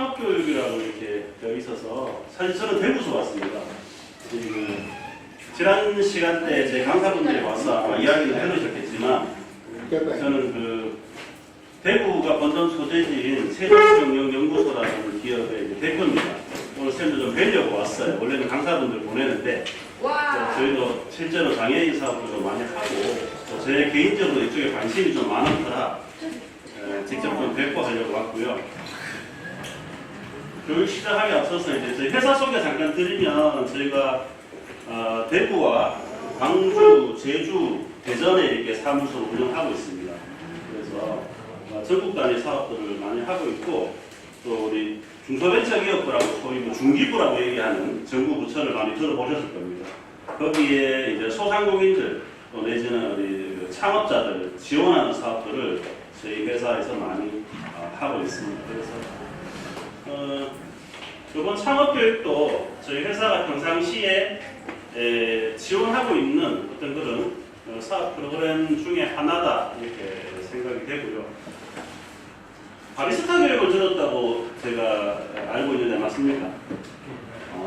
창업교육이라고 이렇게 되어 있어서 사실 저는 대구에서 왔습니다. 지난 시간 때 제 강사분들이 와서 아마 이야기를 들으셨겠지만 저는 대구가 본점 소재지인 세종경영연구소라는 기업의 대표입니다. 오늘 쌤도 좀 뵈려고 왔어요. 원래는 강사분들 보내는데 저희도 실제로 장애인 사업도 좀 많이 하고 제 개인적으로 이쪽에 관심이 좀 많은 터라 직접 좀 뵙고 하려고 왔고요. 교육 시작하기 앞서서 이제 저희 회사 소개 잠깐 드리면 저희가 대구와 광주, 제주, 대전에 이렇게 사무소를 운영하고 있습니다. 그래서 전국 단위 사업들을 많이 하고 있고 또 우리 중소벤처기업부라고 소위 중기부라고 얘기하는 정부 부처를 많이 들어보셨을 겁니다. 거기에 이제 소상공인들 또 내지는 우리 창업자들 지원하는 사업들을 저희 회사에서 많이 하고 있습니다. 그래서 이번 창업교육도 저희 회사가 평상시에 지원하고 있는 어떤 그런 사업 프로그램 중에 하나다 이렇게 생각이 되고요. 바리스타 교육을 들었다고 제가 알고 있는데 맞습니까?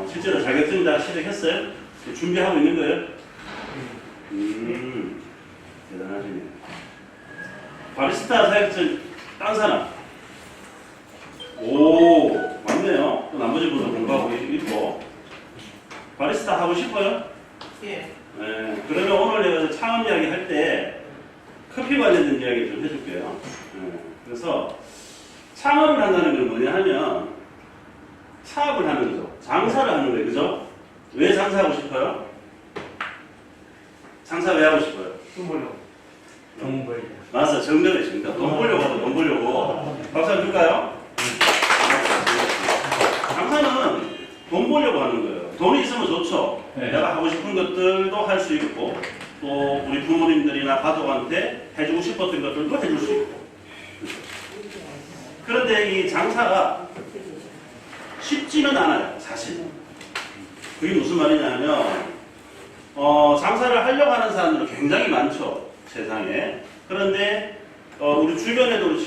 실제로 자격증 다 시작했어요? 준비하고 있는 거예요? 대단하시네요. 바리스타 자격증 딴 사람? 오, 맞네요. 또 나머지 분들 공부하고 있고. 바리스타 하고 싶어요? 예. 네, 그러면 오늘 창업 이야기 할 때 커피 관련된 이야기 좀 해줄게요. 네, 그래서 창업을 한다는 건 뭐냐 하면 사업을 하는 거죠. 장사를 하는 거예요. 그죠? 왜 장사하고 싶어요? 장사 왜 하고 싶어요? 돈 벌려고. 돈 벌려고. 맞아, 정답이에요. 정답. 돈 벌려고 하고 돈 벌려고. 박수 한번 줄까요? 장사는 돈 벌려고 하는 거예요. 돈이 있으면 좋죠. 네. 내가 하고 싶은 것들도 할 수 있고 또 우리 부모님들이나 가족한테 해주고 싶었던 것들도 해줄 수 있고. 그런데 이 장사가 쉽지는 않아요. 사실. 그게 무슨 말이냐 하면 장사를 하려고 하는 사람들은 굉장히 많죠. 세상에. 그런데 우리 주변에도 우리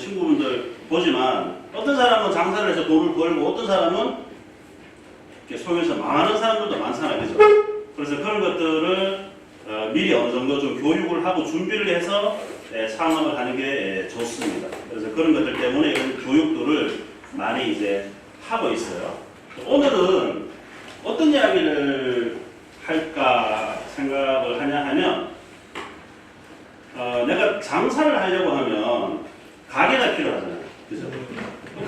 친구분들 보지만 어떤 사람은 장사를 해서 돈을 벌고 어떤 사람은 속에서 망하는 사람들도 많잖아요. 그죠? 그래서 그런 것들을 미리 어느 정도 좀 교육을 하고 준비를 해서 창업을 하는 게 좋습니다. 그래서 그런 것들 때문에 이런 교육들을 많이 이제 하고 있어요. 오늘은 어떤 이야기를 할까 생각을 하냐 하면 내가 장사를 하려고 하면 가게가 필요하잖아요. 그죠?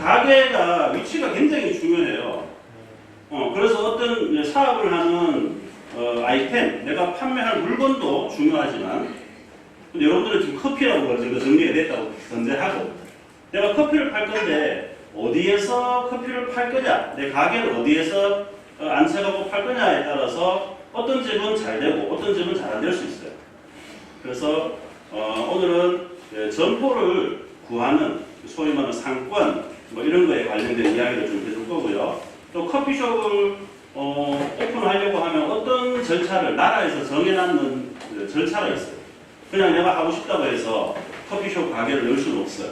가게가 위치가 굉장히 중요해요. 그래서 어떤 사업을 하는 아이템, 내가 판매할 물건도 중요하지만 여러분들은 지금 커피라고 그래서 정리가 됐다고 전제하고 내가 커피를 팔 건데 어디에서 커피를 팔 거냐, 내 가게를 어디에서 안착하고 팔 거냐에 따라서 어떤 집은 잘 되고 어떤 집은 잘 안 될 수 있어요. 그래서 오늘은 점포를 구하는 소위 말하는 상권 뭐 이런 거에 관련된 이야기를 좀 해줄 거고요. 또 커피숍을 오픈하려고 하면 어떤 절차를 나라에서 정해놨는 절차가 있어요. 그냥 내가 하고 싶다고 해서 커피숍 가게를 열 수는 없어요.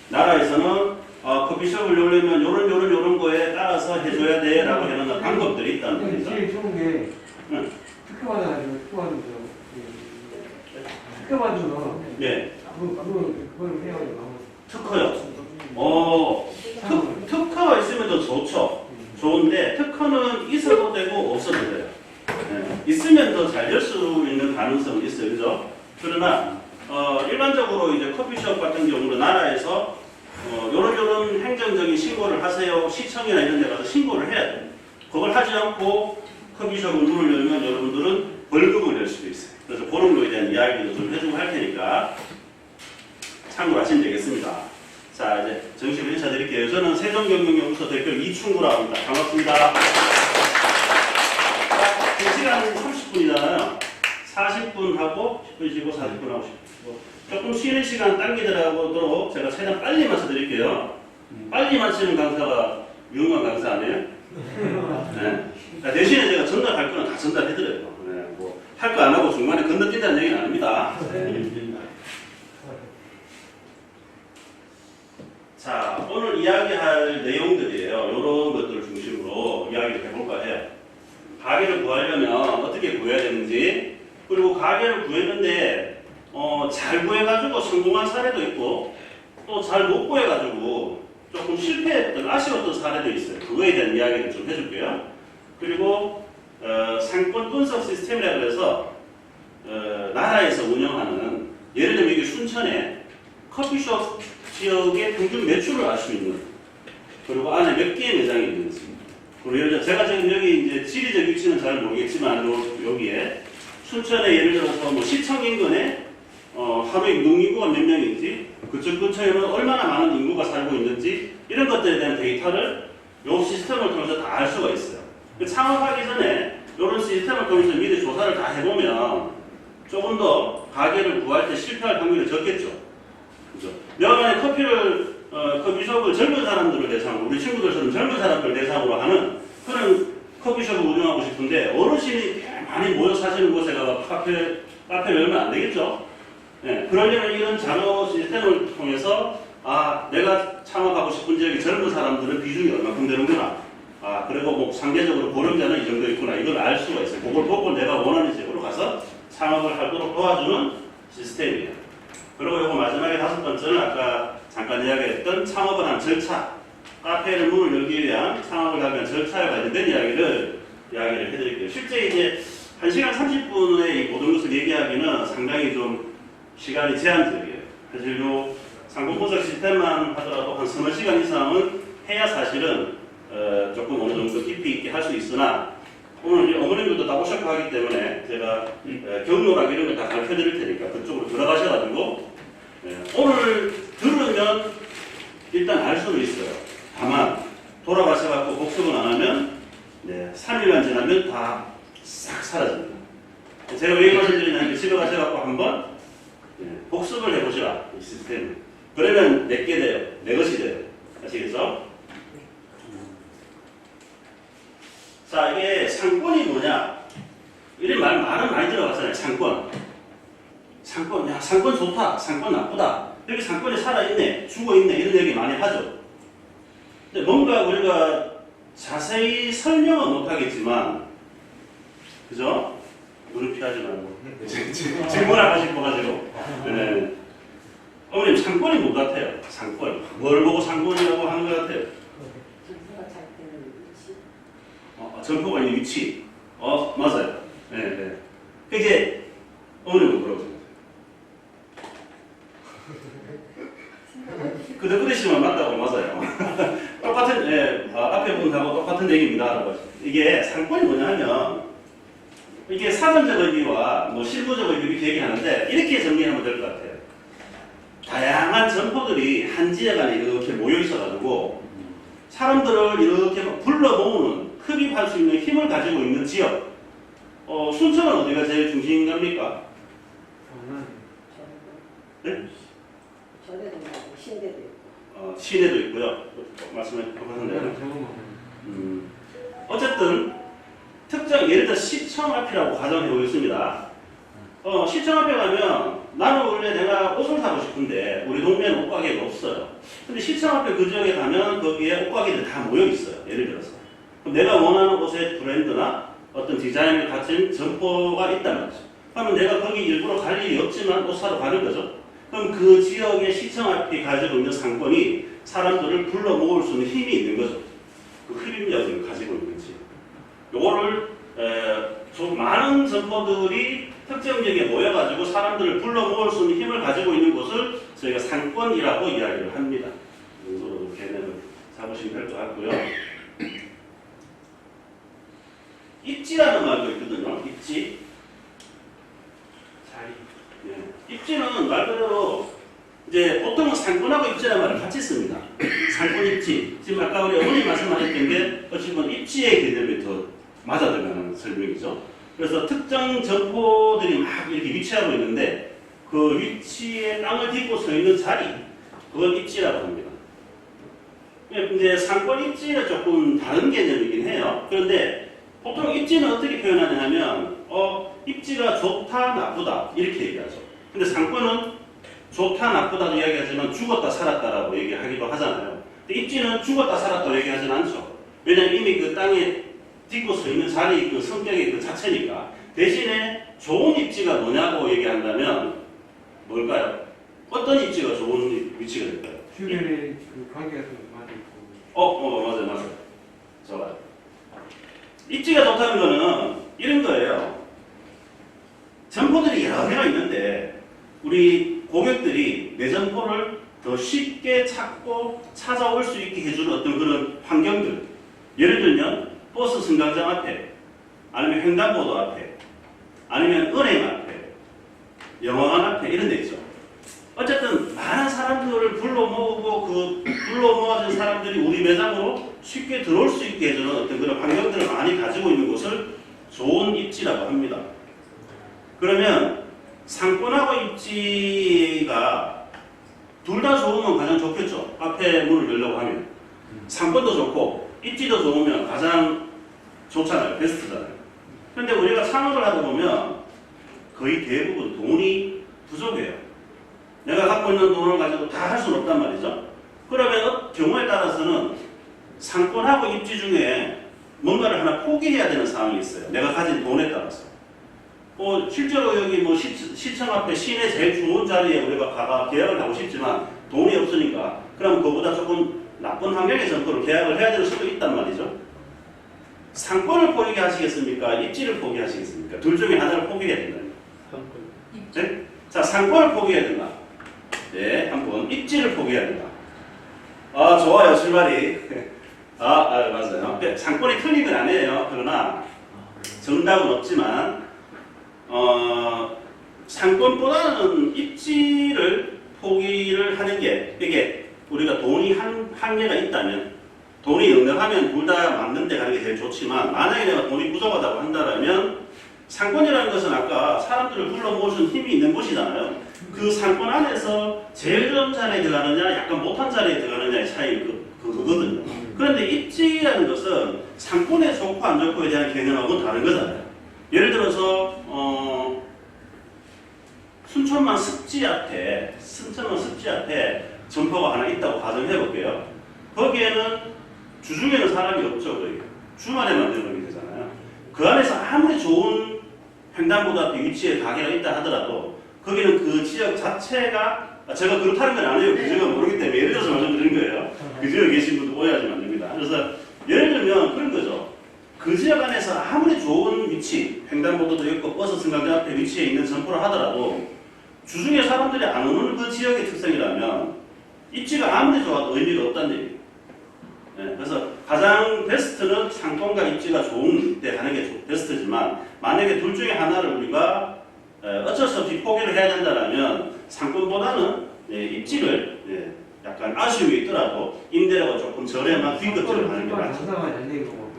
나라에서는 커피숍을 열려면 요런 거에 따라서 해줘야 돼 라고 해놓는 방법들이 있다는 겁니다. 제일 좋은 게 특허받아가지고 특허받은 거. 네. 그걸 해가지고. 특허요. 특허가 있으면 더 좋죠. 좋은데 특허는 있어도 되고 없어도 돼요. 네. 있으면 더 잘 될 수 있는 가능성은 있어요. 그죠? 그러나 일반적으로 이제 커피숍 같은 경우는 나라에서 요런 행정적인 신고를 하세요. 시청이나 이런 데 가서 신고를 해야 돼요. 그걸 하지 않고 커피숍을 문을 열면 여러분들은 벌금을 낼 수도 있어요. 그래서 그런 거에 대한 이야기도 좀 해주고 할 테니까 참고를 하시면 되겠습니다. 자, 이제 정식으로 인사드릴게요. 저는 세종경영연구소 대표 이충구라고 합니다. 반갑습니다. 2시간 30분이잖아요. 40분 하고 10분 쉬고 40분 하고 10분. 조금 쉬는 시간 당기더라도 제가 최대한 빨리 맞춰드릴게요. 빨리 맞히는 강사가 유능한 강사 아니에요? 네. 대신에 제가 전달할 거는 다 전달해드려요. 네. 뭐 할 거 안 하고 중간에 건너뛴다는 얘기는 아닙니다. 자, 오늘 이야기할 내용들이에요. 이런 것들을 중심으로 이야기를 해볼까 해요. 가게를 구하려면 어떻게 구해야 되는지, 그리고 가게를 구했는데 잘 구해가지고 성공한 사례도 있고 또 잘 못 구해가지고 조금 실패했던 아쉬웠던 사례도 있어요. 그거에 대한 이야기를 좀 해줄게요. 그리고 상권 분석 시스템이라고 해서 나라에서 운영하는, 예를 들면 이게 순천에 커피숍 지역의 평균 매출을 알 수 있는, 그리고 안에 몇 개의 매장이 있는지, 그리고 예를 들어 제가 지금 여기 이제 지리적 위치는 잘 모르겠지만 여기에 순천에 예를 들어서 뭐 시청 인근에 하루에 농인구가 몇 명인지, 그쪽 근처에는 얼마나 많은 인구가 살고 있는지, 이런 것들에 대한 데이터를 이 시스템을 통해서 다 알 수가 있어요. 창업하기 전에 이런 시스템을 통해서 미리 조사를 다 해보면 조금 더 가게를 구할 때 실패할 확률이 적겠죠. 그죠? 내가 만약 커피숍을 젊은 사람들을 대상으로, 우리 친구들처럼 젊은 사람들을 대상으로 하는 그런 커피숍을 운영하고 싶은데 어르신이 꽤 많이 모여 사시는 곳에 가서 카페를 열면 안 되겠죠? 네, 그러려면 이런 자료 시스템을 통해서 내가 창업하고 싶은 지역의 젊은 사람들은 비중이 얼마큼 되는구나. 그리고 뭐 상대적으로 고령자는 이 정도 있구나. 이걸 알 수가 있어요. 그걸 보고 내가 원하는 지역으로 가서 창업을 하도록 도와주는 시스템이에요. 그리고 이거 마지막에 5번째는 아까 잠깐 이야기했던 창업을 한 절차, 카페를 문을 열기 위한 창업을 하기 위한 절차에 관련된 이야기를 해드릴게요. 실제 이제 1시간 30분의 이 모든 것을 얘기하기는 상당히 좀 시간이 제한적이에요. 사실 요 상권분석 시스템만 하더라도 한 3시간 이상은 해야 사실은 조금 어느 정도 깊이 있게 할 수 있으나, 오늘 이제 어머님들도 다 오셨고 하기 때문에 제가 경로랑 이런 걸 다 가르쳐 드릴 테니까 그쪽으로 들어가셔가지고 오늘 들으면 일단 알 수는 있어요. 다만 돌아가셔갖고 복습은 안 하면 3일만 지나면 다 싹 사라집니다. 제가 왜 말씀드리냐면 집에 가셔갖고 한번 복습을 해보시라, 이 시스템. 그러면 내게 돼요. 내 것이 돼요. 아시겠죠? 자, 이게 상권이 뭐냐? 이런 말은 많이 들어봤잖아요. 상권. 야, 상권 좋다. 상권 나쁘다. 여기 상권이 살아있네. 죽어있네. 이런 얘기 많이 하죠. 근데 뭔가 우리가 자세히 설명은 못하겠지만, 그죠? 눈을 피하지 말고. 질문하고 싶어가지고. 네. 어머님, 상권이 뭐 같아요? 상권. 뭘 보고 상권이라고 하는 것 같아요? 점포가 있는 위치. 맞아요. 네. 이제 어머님은 뭐라고 생각해요? 그대 끄시면 맞다고. 맞아요. 똑같은, 앞에 분하고 똑같은 얘기입니다. 이게 상권이 뭐냐 하면, 이게 사전적 의미와 뭐 실무적 의미 이렇게 얘기하는데, 이렇게 정리하면 될 것 같아요. 다양한 점포들이 한 지역 안에 이렇게 모여 있어가지고 사람들을 이렇게 불러 모으는, 흡입할 수 있는 힘을 가지고 있는 지역. 순천은 어디가 제일 중심갑니까? 네? 전에도 있고 신대도 있고. 시내도 있고요. 말씀해 주셨는데요. 어쨌든 특정, 예를 들어 시청 앞이라고 가정해 보겠습니다. 시청 앞에 가면 나는 원래 내가 옷을 사고 싶은데 우리 동네에는 옷가게가 없어요. 근데 시청 앞에 그 지역에 가면 거기에 옷가게들이 다 모여 있어요. 예를 들어서. 그럼 내가 원하는 옷의 브랜드나 어떤 디자인을 가진 점포가 있단 말이죠. 그러면 내가 거기 일부러 갈 일이 없지만 옷 사러 가는 거죠. 그럼 그 지역의 시청 앞이 가지고 있는 상권이 사람들을 불러 모을 수 있는 힘이 있는 거죠. 그 흡입력을 가지고 있는 지역. 요거를 좀 많은 점포들이 특정 지역에 모여가지고 사람들을 불러 모을 수 있는 힘을 가지고 있는 곳을 저희가 상권이라고 이야기를 합니다. 이 정도로 개념을 잡으시면 될 것 같고요. 입지라는 말도 있거든요. 입지. 자리. 입지는 말 그대로 이제 보통은 상권하고 입지라는 말을 같이 씁니다. 상권 입지. 지금 아까 우리 어머니 말씀하셨던 게 어찌 보면 입지의 개념이 더 맞아들어가는 설명이죠. 그래서 특정 점포들이 막 이렇게 위치하고 있는데 그 위치에 땅을 딛고 서 있는 자리, 그걸 입지라고 합니다. 이제 상권 입지는 조금 다른 개념이긴 해요. 그런데 보통 입지는 어떻게 표현하냐 하면 입지가 좋다 나쁘다 이렇게 얘기하죠. 근데 상권은 좋다 나쁘다도 이야기하지만 죽었다 살았다라고 얘기하기도 하잖아요. 입지는 죽었다 살았다 얘기하진 않죠. 왜냐면 이미 그 땅에 딛고 서 있는 자리 그 성격의 그 자체니까. 대신에 좋은 입지가 뭐냐고 얘기한다면 뭘까요? 어떤 입지가 좋은 위치가 될까요? 주변에 그 관계가 좀 많이 있고. 맞아요. 좋아요. 입지가 좋다는 거는 이런 거예요. 점포들이 여러 개가 있는데 우리 고객들이 내 점포를 더 쉽게 찾고 찾아올 수 있게 해주는 어떤 그런 환경들. 예를 들면 버스 승강장 앞에, 아니면 횡단보도 앞에, 아니면 은행 앞에, 영화관 앞에 이런 데 있죠. 어쨌든 많은 사람들을 불러 모으고 그 불러 모아진 사람들이 우리 매장으로 쉽게 들어올 수 있게 해주는 어떤 그런 환경들을 많이 가지고 있는 곳을 좋은 입지라고 합니다. 그러면 상권하고 입지가 둘 다 좋으면 가장 좋겠죠. 앞에 문을 열려고 하면. 상권도 좋고 입지도 좋으면 가장 좋잖아요. 베스트잖아요. 그런데 우리가 창업을 하다 보면 거의 대부분 돈이 부족해요. 내가 갖고 있는 돈을 가지고 다 할 수는 없단 말이죠. 그러면 경우에 따라서는 상권하고 입지 중에 뭔가를 하나 포기해야 되는 상황이 있어요. 내가 가진 돈에 따라서. 실제로 여기 뭐 시청 앞에 시내 제일 좋은 자리에 우리가 가가 계약을 하고 싶지만 돈이 없으니까 그럼 그보다 조금 나쁜 환경의 점포를 계약을 해야 될 수도 있단 말이죠. 상권을 포기하시겠습니까? 입지를 포기하시겠습니까? 둘 중에 하나를 포기해야 된다. 네? 자, 상권을 포기해야 된다. 네, 한번 입지를 포기해야 된다. 좋아요, 출발이. 맞아요. 상권이 틀린 건 아니에요. 그러나 정답은 없지만 상권보다는 입지를 포기를 하는 게 이게 우리가 돈이 한계가 있다면 돈이 넉넉하면 둘 다 맞는 데 가는 게 제일 좋지만 만약에 내가 돈이 부족하다고 한다면 상권이라는 것은 아까 사람들을 불러 모을 수 있는 힘이 있는 곳이잖아요. 그 상권 안에서 제일 좋은 자리에 들어가느냐 약간 못한 자리에 들어가느냐의 차이 그거거든요. 그런데 입지라는 것은 상권에 좋고 안 좋고에 대한 개념하고는 다른 거잖아요. 예를 들어서 순천만 습지 앞에 점포가 하나 있다고 가정해 볼게요. 거기에는 주중에는 사람이 없죠. 거의. 주말에만 들어가게 되잖아요. 그 안에서 아무리 좋은 횡단보도 앞에 위치에 가게가 있다 하더라도 거기는 그 지역 자체가 제가 그렇다는 건 아니에요. 그 지역은 모르기 때문에 예를 들어서 말씀드린 거예요. 그 지역에 계신 분도 오해하시면 안 됩니다. 그래서 예를 들면 그런 거죠. 그 지역 안에서 아무리 좋은 위치, 횡단보도도 있고 버스 승강장 앞에 위치해 있는 점포를 하더라도 주중에 사람들이 안 오는 그 지역의 특성이라면 입지가 아무리 좋아도 의미가 없다는 얘기예요. 네, 그래서 가장 베스트는 상권과 입지가 좋은 데 가는 게 베스트지만 만약에 둘 중에 하나를 우리가 어쩔 수 없이 포기를 해야 된다면 상권보다는 입지를 약간 아쉬움이 있더라도 임대료가 조금 저렴한 귀급지를 하는 게 낫죠. 장사가 잘 되고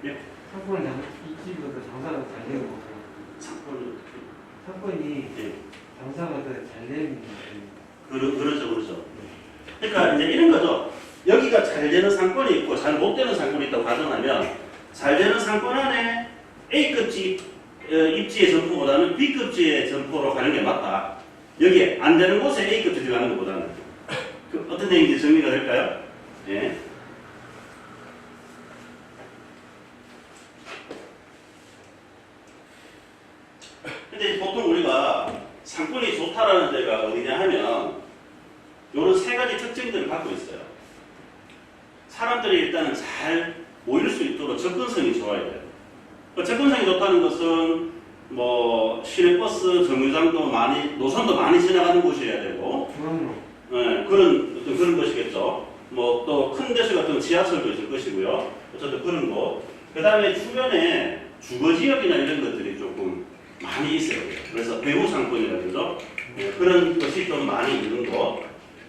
예? 상권은 입지보다 장사가 잘 되고 상권이 장사가 더 잘 되는 그렇죠. 그러니까 이제 이런 거죠. 여기가 잘 되는 상권이 있고 잘 못 되는 상권이 있다고 가정하면 잘 되는 상권 안에 A급지 입지의 점포보다는 B급지의 점포로 가는 게 맞다. 여기에 안 되는 곳에 A급지 들어가는 것보다는 어떤 얘기인지 정리가 될까요? 예. 근데 보통 우리가 상권이 좋다라는 데가 어디냐 하면 이런 세 가지 특징들을 갖고 있어요. 사람들이 일단은 잘 모일 수 있도록 접근성이 좋아야 돼요. 접근성이 좋다는 것은 뭐 시내버스 정류장도 노선도 많이 지나가는 곳이어야 되고, 그런 것이겠죠. 뭐 또 큰 대수 같은 지하철도 있을 것이고요. 어쨌든 그런 거. 그 다음에 주변에 주거 지역이나 이런 것들이 조금 많이 있어요. 그래서 배후 상권이라 그러죠. 그런 것이 좀 많이 있는 거.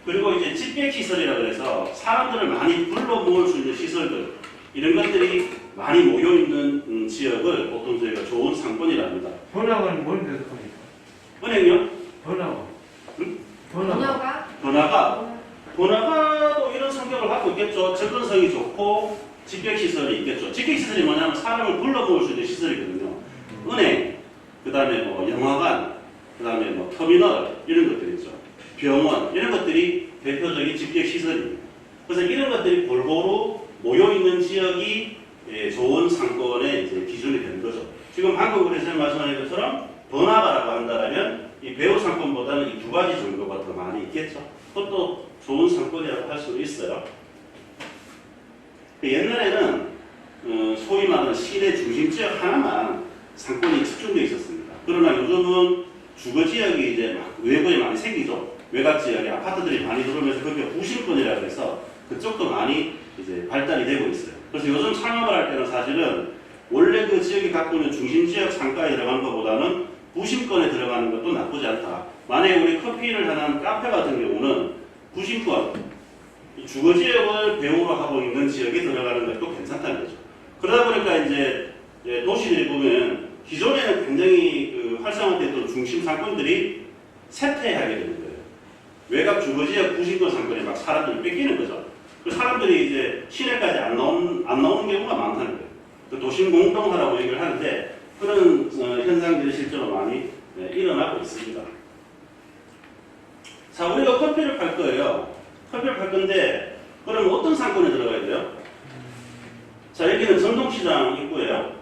그리고 이제 집객시설이라 그래서 사람들을 많이 불러 모을 수 있는 시설들, 이런 것들이 많이 모여 있는 지역을 보통 저희가 좋은 상권이라 합니다. 번화가는 뭔 데서 팝니까? 은행요? 번화가. 응? 번화가? 번화가도 이런 성격을 갖고 있겠죠. 접근성이 좋고 집객시설이 있겠죠. 집객시설이 뭐냐면 사람을 불러 모을 수 있는 시설이거든요. 은행, 그 다음에 뭐 영화관, 그 다음에 뭐 터미널 이런 것들이 있죠. 병원 이런 것들이 대표적인 집객시설입니다. 그래서 이런 것들이 골고루 모여 있는 지역이 좋은 상권의 이제 기준이 되는 거죠. 지금 방금 우리 선생님 말씀하신 것처럼 번화가라고 한다면 이 배우 상권보다는 이 두 가지 정도가 더 많이 있겠죠. 그것도 좋은 상권이라고 할 수도 있어요. 옛날에는 소위 말하는 시내 중심 지역 하나만 상권이 집중되어 있었습니다. 그러나 요즘은 주거 지역이 이제 막 외부에 많이 생기죠. 외곽 지역에 아파트들이 많이 들어오면서 그게 부실권이라고 해서 그쪽도 많이 이제 발달이 되고 있어요. 그래서 요즘 창업을 할 때는 사실은 원래 그 지역이 갖고 있는 중심 지역 상가에 들어가는 것보다는 부심권에 들어가는 것도 나쁘지 않다. 만약에 우리 커피를 하는 카페 같은 경우는 부심권, 주거 지역을 배후로 하고 있는 지역에 들어가는 것도 괜찮다는 거죠. 그러다 보니까 이제 도시들이 보면 기존에는 굉장히 그 활성화됐던 중심 상권들이 쇠퇴하게 되는 거예요. 외곽 주거 지역 부심권 상권에 막 사람들이 뺏기는 거죠. 그 사람들이 이제 시내까지 안 나오는 경우가 많다는 거예요. 그 도심 공동화라고 얘기를 하는데 그런 현상들이 실제로 많이 일어나고 있습니다. 자, 우리가 커피를 팔 거예요. 커피를 팔 건데 그러면 어떤 상권에 들어가야 돼요? 자, 여기는 전동시장 입구예요.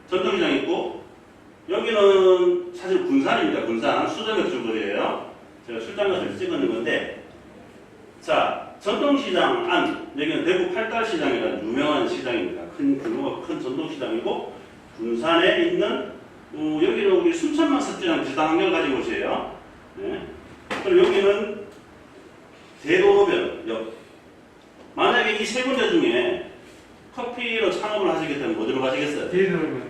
전동시장 입구. 여기는 사실 군산입니다. 군산 수저역 주거리예요. 제가 출장 가서 찍어놓은 건데, 자, 전동시장 안, 여기는 대구 팔달시장이라는 유명한 시장입니다. 큰 규모가 큰 전동시장이고, 군산에 있는 여기는 우리 순천만 습지랑 비슷한 환경을 가진 곳이에요. 네. 그리고 여기는 대도로변역. 만약에 이 세 군데 중에 커피로 창업을 하시겠다면 어디로 가시겠어요? 뒤에는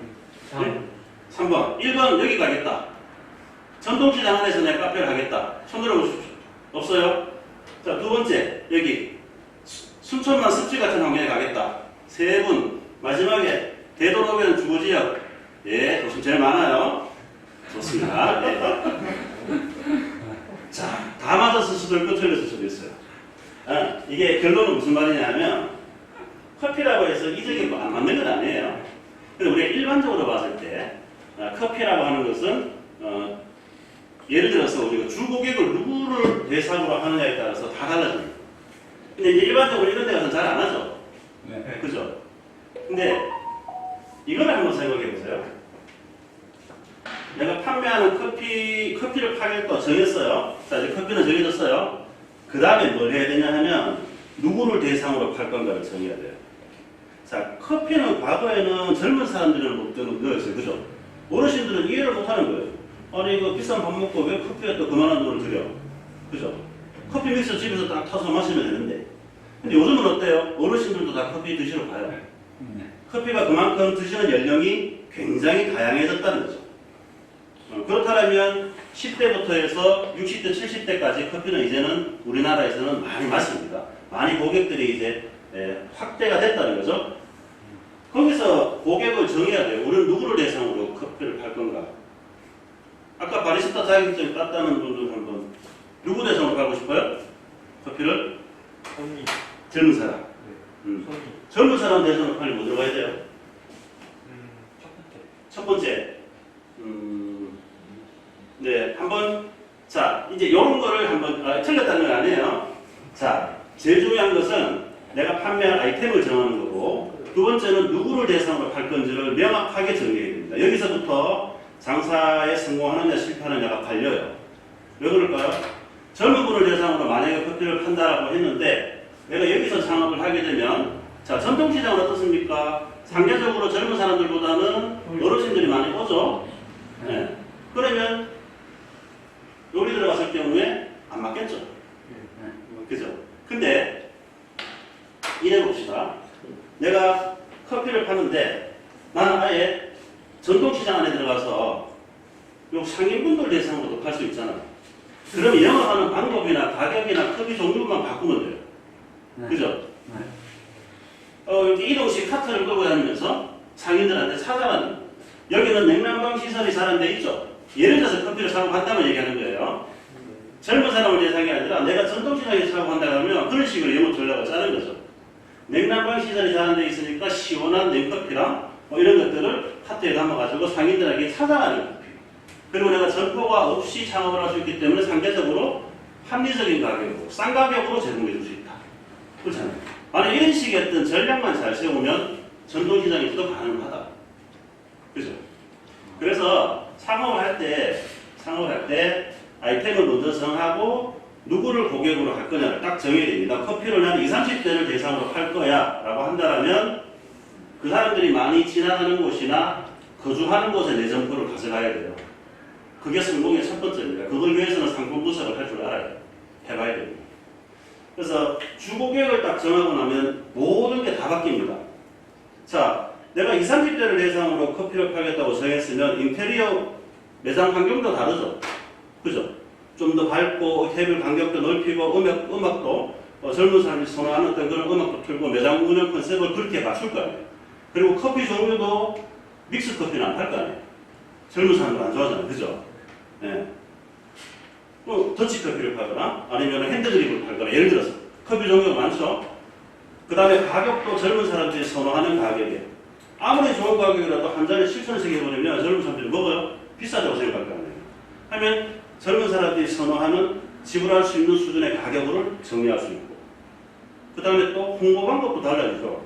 3번. 1번 여기 가겠다. 전동시장 안에서 내가 카페를 하겠다. 손 들어보십시오. 없어요? 자, 두 번째. 여기 순천만 습지 같은 환경에 가겠다. 세 분. 마지막에 대도로변 주거지역. 예, 도심 제일 많아요. 좋습니다. 네. 자, 다 맞아서 수도 있고 틀려서 수도 있어요. 이게 결론은 무슨 말이냐면 커피라고 해서 이적이 안 맞는 건 아니에요. 근데 우리가 일반적으로 봤을 때 커피라고 하는 것은 예를 들어서 우리가 주 고객을 누구를 대상으로 하느냐에 따라서 다 달라집니다. 근데 이제 일반적으로 이런 데 가서는 잘 안 하죠. 네. 그죠? 근데 이거를 한번 생각해 보세요. 내가 판매하는 커피를 파겠다 정했어요. 자, 이제 커피는 정해졌어요. 그 다음에 뭘 해야 되냐 하면 누구를 대상으로 팔 건가를 정해야 돼요. 자, 커피는 과거에는 젊은 사람들을 먹던 거였어요. 그죠? 어르신들은 이해를 못 하는 거예요. 아니, 이거 비싼 밥 먹고 왜 커피에 또 그만한 돈을 들여? 그죠? 커피 믹서 집에서 딱 타서 마시면 되는데. 근데 요즘은 어때요? 어르신들도 다 커피 드시러 가요. 커피가 그만큼 드시는 연령이 굉장히 다양해졌다는 거죠. 그렇다면 10대부터 해서 60대, 70대까지 커피는 이제는 우리나라에서는 많이 마십니다. 많이 고객들이 이제 확대가 됐다는 거죠. 거기서 고객을 정해야 돼요. 우리는 누구를 대상으로 커피를 팔 건가? 아까 바리스타 자격증 땄다는 분들 한번 누구 대상으로 팔고 싶어요? 커피를? 손님. 젊은 사람. 손님. 젊은 사람 대상으로 팔려면 어디로 가야 돼요? 첫 번째. 네, 한번, 자, 이제 이런 거를 한번, 틀렸다는 건 아니에요. 자, 제일 중요한 것은 내가 판매할 아이템을 정하는 거고, 두 번째는 누구를 대상으로 팔 건지를 명확하게 정해야 됩니다. 여기서부터 장사에 성공하느냐 실패하느냐가 갈려요. 왜 그럴까요? 젊은 분을 대상으로 만약에 커피를 판다라고 했는데, 내가 여기서 창업을 하게 되면, 자, 전통시장은 어떻습니까? 상대적으로 젊은 사람들보다는 어르신들이 많이 오죠? 네. 그러면, 여기 들어갔을 경우에 안 맞겠죠? 그죠? 근데, 이래 봅시다. 내가 커피를 파는데, 나는 아예 전통시장 안에 들어가서 요 상인분들 대상으로도 팔 수 있잖아. 그럼 영업하는 방법이나 가격이나 커피 종류만 바꾸면 돼요. 그죠? 이렇게 이동식 카트를 끌고 다니면서 상인들한테 찾아가는. 여기는 냉난방 시설이 잘 안 돼 있죠? 예를 들어서 커피를 사고 간다면 얘기하는 거예요. 젊은 사람을 대상이 아니라 내가 전통시장에 사고 간다 하면 그런 식으로 영업 전략을 짜는 거죠. 냉난방 시설이 잘 안 돼 있으니까 시원한 냉커피랑 뭐 이런 것들을 카트에 담아가지고 상인들에게 찾아가는 커피. 그리고 내가 점포가 없이 창업을 할 수 있기 때문에 상대적으로 합리적인 가격으로, 싼 가격으로 제공해 줄 수 있다. 그렇잖아요. 만약 이런 식의 어떤 전략만 잘 세우면 전동시장에서도 가능하다. 그죠? 그래서 창업할 때 아이템을 먼저 정하고 누구를 고객으로 할 거냐를 딱 정해야 됩니다. 커피를 한 20, 30대를 대상으로 팔 거야 라고 한다면 그 사람들이 많이 지나가는 곳이나 거주하는 곳에 내 점포를 가져가야 돼요. 그게 성공의 첫 번째입니다. 그걸 위해서는 상품 분석을 할 줄 알아야 돼요. 해봐야 됩니다. 그래서 주고객을 딱 정하고 나면 모든 게 다 바뀝니다. 자, 내가 20, 30대를 대상으로 커피를 팔겠다고 정했으면 인테리어 매장 환경도 다르죠. 그죠? 좀 더 밝고 테이블 간격도 넓히고 음악도 젊은 사람이 선호하는 어떤 그런 음악도 틀고 매장 운영 컨셉을 그렇게 맞출 거 아니에요. 그리고 커피 종류도 믹스 커피는 안 팔 거 아니에요. 젊은 사람들 안 좋아하잖아요. 그죠? 네. 또 더치 커피를 팔거나 아니면 핸드드립을 팔거나 예를 들어서 커피 종류가 많죠. 그 다음에 가격도 젊은 사람들이 선호하는 가격이에요. 아무리 좋은 가격이라도 한 잔에 7,000원씩 해버리면 젊은 사람들이 먹어요. 비싸다고 생각할 거 아니에요. 하면 젊은 사람들이 선호하는 지불할 수 있는 수준의 가격을 정리할 수 있고 그 다음에 또 홍보 방법도 달라지죠.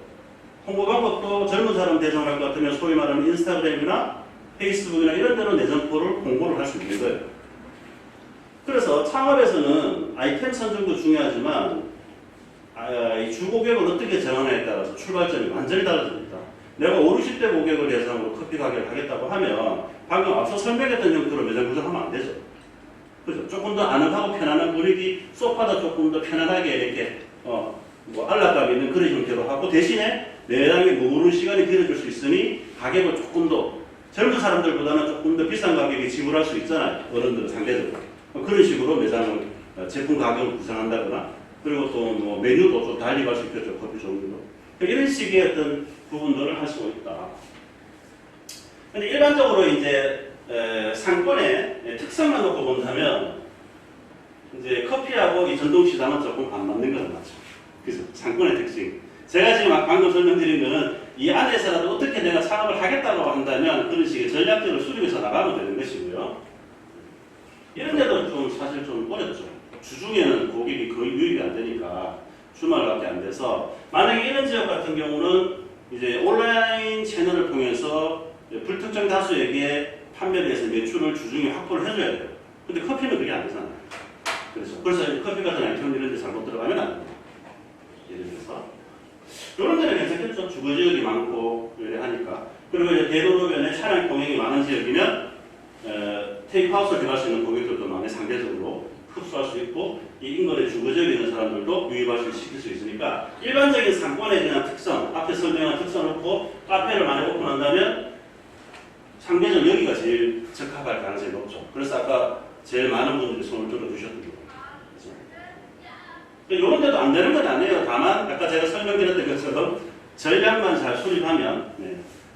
홍보 방법도 젊은 사람 대상을 할 것 같으면 소위 말하는 인스타그램이나 페이스북이나 이런 데로 내 점포를 홍보를 할 수 있는 거예요. 그래서 창업에서는 아이템 선정도 중요하지만 이 주고객을 어떻게 정하느냐에 따라서 출발점이 완전히 달라집니다. 내가 50, 60대 고객을 대상으로 커피 가게를 하겠다고 하면 방금 앞서 설명했던 형태로 매장 구성하면 안 되죠. 그죠? 조금 더 아늑하고 편안한 분위기, 소파도 조금 더 편안하게 이렇게 뭐 안락감 있는 그런 형태로 하고 대신에 매장에 머무르는 시간이 길어질 수 있으니 가격을 조금 더 젊은 사람들보다는 조금 더 비싼 가격에 지불할 수 있잖아요. 어른들은 상대적으로. 그런 식으로 매장을 제품 가격을 구성한다거나 그리고 또 뭐 메뉴도 좀 달리 갈 수 있겠죠. 커피 종류도. 이런 식의 어떤 부분들을 할 수가 있다. 근데 일반적으로 이제 상권의 특성만 놓고 본다면 이제 커피하고 이 전동시장은 조금 안 맞는 건 맞죠. 그래서 상권의 특징. 제가 지금 방금 설명드린 거는 이 안에서라도 어떻게 내가 창업을 하겠다고 한다면 그런 식의 전략들을 수립해서 나가면 되는 것이고요. 이런 데도 좀 사실 좀 어렵죠. 주중에는 고객이 거의 유입이 안 되니까 주말밖에 안 돼서 만약에 이런 지역 같은 경우는 이제 온라인 채널을 통해서 불특정 다수에게 판매를 해서 매출을 주중에 확보를 해줘야 돼요. 근데 커피는 그게 안 되잖아요. 그래서 커피 같은 아이템 이런 데 잘못 들어가면 안 돼요. 예를 들어서 이런 데는 괜찮겠죠. 주거 지역이 많고 이래 하니까. 그리고 이제 대도로변에 차량 통행이 많은 지역이면 테이크아웃을 들어갈 수 있는 고객들도 많이 상대적으로 흡수할 수 있고 이 인근의 주거 지역에 있는 사람들도 유입할 수 시킬 수 있으니까 일반적인 상권에 대한 특성, 앞에 설명한 특성을 놓고 카페를 많이 오픈한다면 상대적으로 여기가 제일 적합할 가능성이 높죠. 그래서 아까 제일 많은 분들이 손을 들어주셨던 거예요. 이런 데도 안 되는 건 아니에요. 다만 아까 제가 설명드렸던 것처럼 전략만 잘 수립하면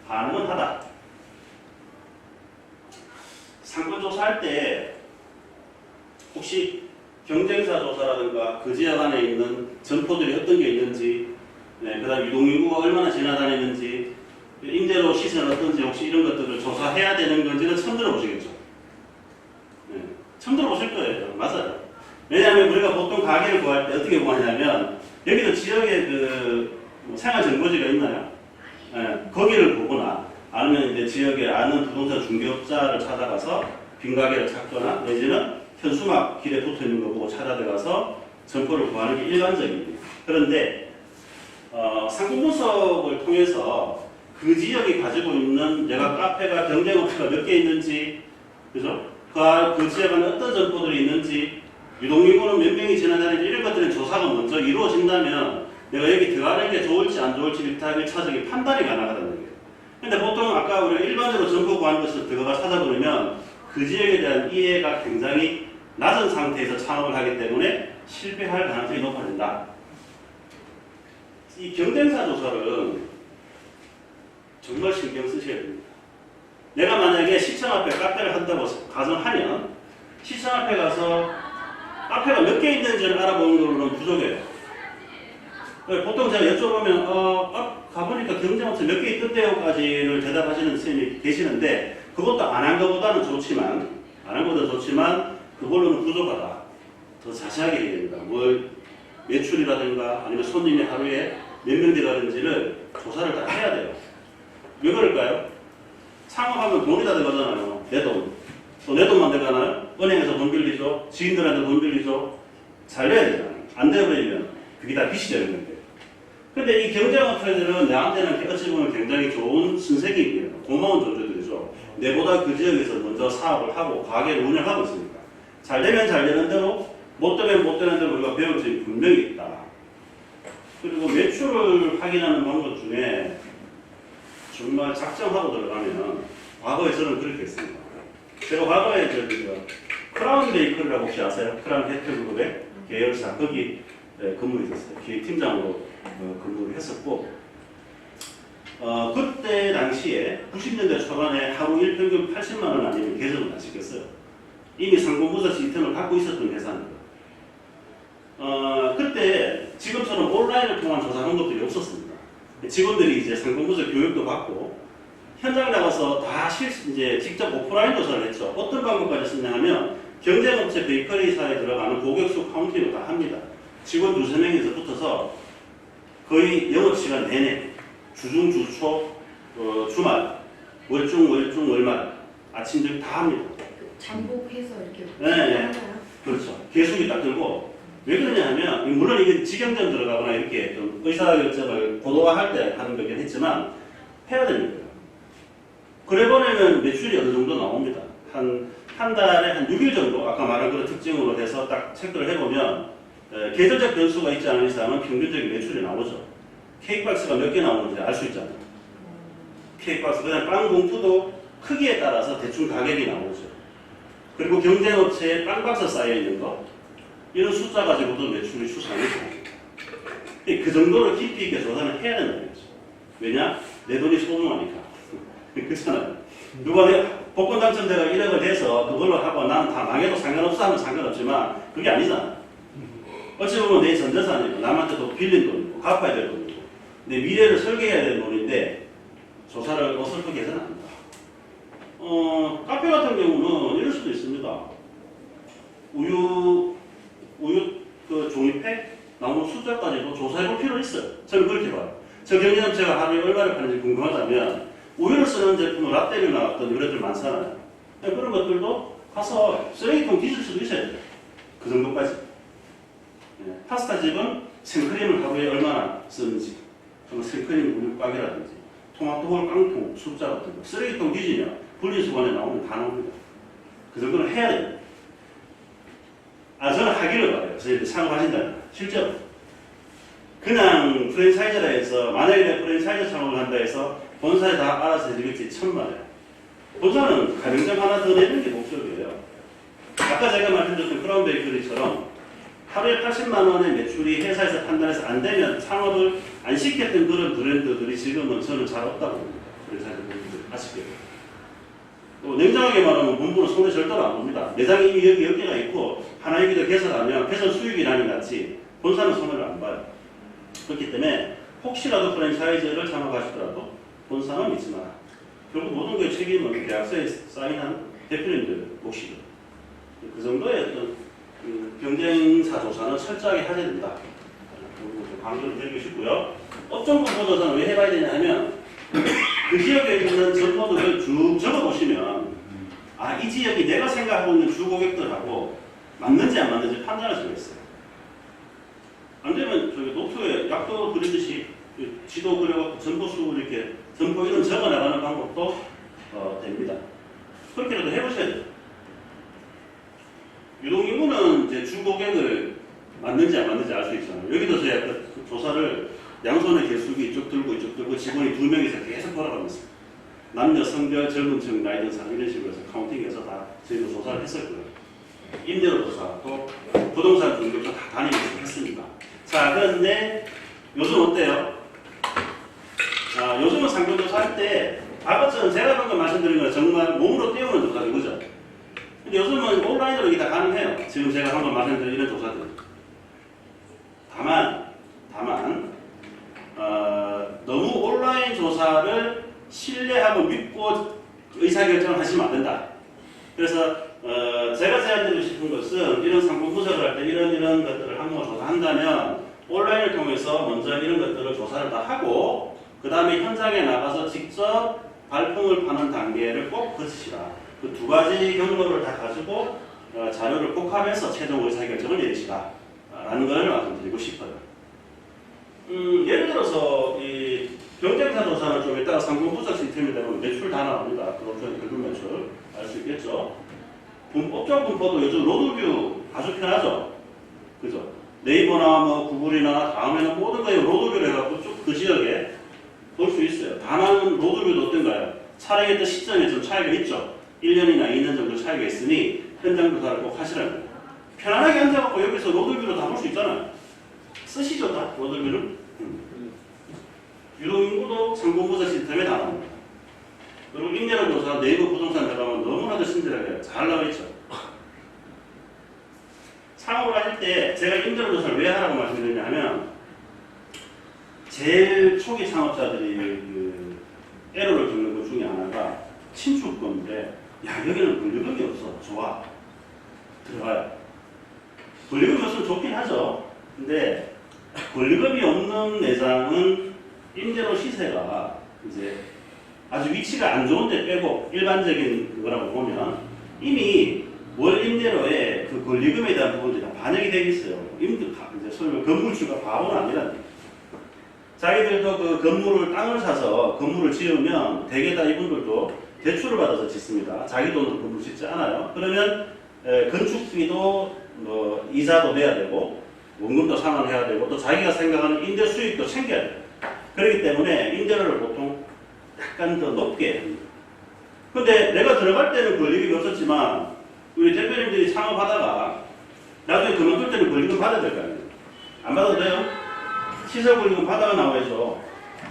가능은 하다. 상권 조사할 때 혹시 경쟁사 조사라든가 그 지역 안에 있는 점포들이 어떤 게 있는지, 그 다음 유동인구가 얼마나 지나다니는지, 임대료 시세는 어떤지 혹시 이런 것들을 조사해야 되는 건지는 처음 들어보시겠죠? 처음 들어보실 거예요. 맞아요. 왜냐하면 우리가 보통 가게를 구할 때 어떻게 구하냐면 여기도 지역에 그 생활정보지가 있나요? 거기를 보거나 아니면 이제 지역에 아는 부동산 중개업자를 찾아가서 빈 가게를 찾거나 내지는 현수막 길에 붙어 있는 거 보고 찾아들어가서 점포를 구하는 게 일반적입니다. 그런데 상품 분석을 통해서 그 지역이 가지고 있는 내가 카페가 경쟁업체가 몇 개 있는지, 그죠? 그 지역 안에 어떤 점포들이 있는지, 유동인구는 몇 명이 지나다니는지 이런 것들은 조사가 먼저 이루어진다면 내가 여기 들어가는 게 좋을지 안 좋을지 1차적인 판단이 가능하다는 얘기예요. 근데 보통 아까 우리가 일반적으로 점포 구하는 것을 들어가 찾아보면 그 지역에 대한 이해가 굉장히 낮은 상태에서 창업을 하기 때문에 실패할 가능성이 높아진다. 이 경쟁사 조사를 정말 신경 쓰셔야 됩니다. 내가 만약에 시청 앞에 카페를 한다고 가정하면 시청 앞에 가서 카페가 몇 개 있는지를 알아보는 걸로는 부족해요. 보통 제가 여쭤보면 가보니까 경쟁업체 몇 개 있던데요까지를 대답하시는 선생님이 계시는데 그것도 안 한 것보다는 좋지만 그걸로는 부족하다. 더 자세하게 해야 됩니다. 매출이라든가 아니면 손님이 하루에 몇 명 들어가는지를 조사를 다 해야 돼요. 왜 그럴까요? 창업하면 돈이 다 들어가잖아요. 내 돈. 또 내 돈만 들어가나요? 은행에서 돈 빌리죠. 지인들한테 돈 빌리죠. 잘 내야 되잖아요. 안 되어버리면 그게 다 빚이 되는 건데. 근데 이 경쟁업체들은 나한테는 어찌 보면 굉장히 좋은 선생님이에요. 고마운 존재들이죠. 내보다 그 지역에서 먼저 사업을 하고 가게를 운영하고 있으니까. 잘 되면 잘 되는 대로, 못 되면 못 되는 대로 우리가 배울 점이 분명히 있다. 그리고 매출을 확인하는 방법 중에 정말 작정하고 들어가면 과거에 저는 그렇게 했습니다. 제가 과거에 크라운 베이커리라고 혹시 아세요? 크라운 혜택그룹의 계열사 거기 근무했었어요. 기획팀장으로 근무를 했었고 그때 당시에 90년대 초반에 하루 일평균 80만 원 아니면 개선을 안 시켰어요. 이미 상공부서 시스템을 갖고 있었던 회사입니다. 그때 지금처럼 온라인을 통한 조사 방법들이 없었습니다. 직원들이 이제 상공부서 교육도 받고 현장 나가서 다 이제 직접 오프라인 조사를 했죠. 어떤 방법까지 쓰냐면 경쟁업체 베이커리사에 들어가는 고객수 카운팅을 다 합니다. 직원 2~3명에서 붙어서 거의 영업시간 내내 주중, 주초, 주말, 월말, 아침 저녁 다 합니다. 잠복해서 이렇게 네. 하나요? 그렇죠. 계속이 딱 들고 왜 그러냐 하면 물론 이게 직영전 들어가거나 이렇게 좀 의사결정을 고도화할 때 하는 거긴 했지만 해야 됩니다. 그래 보내면 매출이 어느 정도 나옵니다. 한 달에 한 6일 정도 아까 말한 그런 특징으로 해서 딱 체크를 해보면 계절적 변수가 있지 않은 이상은 평균적인 매출이 나오죠. 케이크박스가 몇 개 나오는지 알 수 있잖아요. 케이크박스 그냥 빵 봉투도 크기에 따라서 대충 가격이 나오죠. 그리고 경쟁업체에 빵박스 쌓여 있는 거 이런 숫자 가지고도 매출이 추산이 됩니다. 그 정도로 깊이 있게 조사를 해야 된다는 거죠. 왜냐? 내 돈이 소중하니까. 그렇잖아요. 누가 내 복권 당첨자가 1억을 내서 그걸로 하고 나는 다 망해도 상관없어 하면 상관없지만 그게 아니잖아. 어찌 보면 내 전재산이고 남한테 또 빌린 돈이고 갚아야 될 돈이고 내 미래를 설계해야 될 돈인데 조사를 어설프게 해서는 안 된다. 카페 같은 경우는 이럴 수도 있습니다. 우유 그 종이팩 나오는 숫자까지도 조사해볼 필요가 있어요. 저는 그렇게 봐요. 저 경쟁업체가 하루에 얼마를 파는지 궁금하다면 우유를 쓰는 제품은 라떼를 나왔던 이런 많잖아요. 그런 것들도 가서 쓰레기통 뒤질 수도 있어야 돼요. 그 정도까지. 파스타집은 생크림을 하루에 얼마나 쓰는지, 생크림 우유곽이라든지, 토마토홀 깡통 숫자 같은 거, 쓰레기통 뒤지면 분리수거에 나오면 다 나옵니다. 그 정도는 해야 돼요. 저는 하기를 바래요. 저희들 창업하신다면. 실제로. 그냥 프랜차이즈라 해서, 만약에 내가 프랜차이즈 창업을 한다 해서 본사에 다 알아서 해주겠지, 천만에. 본사는 가맹점 하나 더 내는 게 목적이에요. 아까 제가 말씀드렸던 크라운 베이커리처럼 하루에 80만 원의 매출이 회사에서 판단해서 안 되면 창업을 안 시켰던 그런 브랜드들이 지금은 저는 잘 없다고 봅니다. 프랜차이즈 분들 아쉽게도. 또 냉정하게 말하면 본부는 손에 절대로 안 봅니다. 매장이 이미 여기 10개가 있고 하나 여기도 개설하면 개설 수익이 나는 것 같이 본사는 손해를 안 봐요. 그렇기 때문에 혹시라도 프랜차이즈를 창업하시더라도 본사는 믿지 마라. 결국 모든 그 책임은 계약서에 사인한 대표님들 몫이고 그 정도의 어떤 경쟁사 조사는 철저하게 하셔야 된다. 강조를 드리고 싶고요. 업종 분포 조사는 왜 해봐야 되냐 하면 그 지역에 있는 정보들을 쭉 적어보시면 이 지역이 내가 생각하고 있는 주 고객들하고 맞는지 안 맞는지 판단할 수가 있어요. 안 되면 저기 노트에 약도 그리듯이 지도 그려갖고 점포수 이렇게 점포 이름 적어 나가는 방법도 됩니다. 그렇게라도 해보셔야 돼요. 유동인구는 이제 주 고객을 맞는지 안 맞는지 알 수 있잖아요. 여기도 저희가 그 조사를 양손에 개수기 이쪽 들고 직원이 2명이서 계속 돌아가면서 남녀, 성별, 젊은 층, 나이 든 사람 이런 식으로 해서 카운팅해서 다 저희도 조사를 했었고요. 임대료 조사, 또 부동산 중개조 다 다니면서 했습니다. 자, 그런데 요즘 어때요? 요즘은 상표조사 할 때 과거처럼 제가 방금 말씀드린 건 정말 몸으로 띄우는 조사인 거죠. 근데 요즘은 온라인으로 이게 다 가능해요. 지금 제가 한번 말씀드린 이런 조사들. 다만 너무 온라인 조사를 신뢰하고 믿고 의사결정을 하시면 안 된다. 그래서 제가 제안드리고 싶은 것은 이런 상품 분석을 할 때 이런 것들을 한번 조사한다면 온라인을 통해서 먼저 이런 것들을 조사를 다 하고 그 다음에 현장에 나가서 직접 발품을 파는 단계를 꼭 거치시라. 그 두 가지 경로를 다 가지고 자료를 복합해서 최종 의사결정을 내리시라 라는 걸 말씀드리고 싶어요. 예를 들어서 이 경쟁사 조사는 좀 이따가 상품 분석 시스템이 되면 매출 다 나옵니다. 그런 결국 매출 알 수 있겠죠. 업종 분포도 요즘 로드뷰 아주 편하죠. 그죠? 네이버나 뭐 구글이나 다음에는 모든 거에 로드뷰를 해갖고 쭉 그 지역에 볼 수 있어요. 다만 로드뷰도 어떤가요? 촬영했던 시점에 좀 차이가 있죠. 1년이나 2년 정도 차이가 있으니 현장 조사를 꼭 하시라는 거예요. 편안하게 앉아갖고 여기서 로드뷰로 다 볼 수 있잖아요. 쓰시죠, 다 로드뷰를. 유동인구도 상품분석 시스템에 다 나옵니다. 그리고 인내를 조사 네이버 부동산 들어가면 너무나도 친절하게 잘 나와 있죠. 창업을 할 때 제가 인재를 조사를 왜 하라고 말씀드리냐 하면 제일 초기 창업자들이 그 에러를 겪는 것 중에 하나가 신축건데 야 여기는 권리금이 없어. 좋아. 들어가요. 권리금이 없으면 좋긴 하죠. 근데 권리금이 없는 매장은 임대료 시세가 이제 아주 위치가 안 좋은데 빼고 일반적인 거라고 보면 이미 월 임대료에 그 권리금에 대한 부분들이 다 반영이 되어 있어요. 이제 소위 말해 건물주가 바보는 아니라는 거예요. 자기들도 그 건물을 땅을 사서 건물을 지으면 대개 다 이분들도 대출을 받아서 짓습니다. 자기 돈으로 건물 짓지 않아요. 그러면 건축비도 뭐 이자도 내야 되고 원금도 상환해야 되고 또 자기가 생각하는 임대 수익도 챙겨야 돼요. 그렇기 때문에 임대료를 보통 약간 더 높게 합니다. 근데 내가 들어갈 때는 권리금이 없었지만 우리 대표님들이 창업하다가 나중에 그만둘 때는 권리금 받아야 될 거 아니에요. 안 받아도 돼요? 시설 권리금 받아가 나와야죠.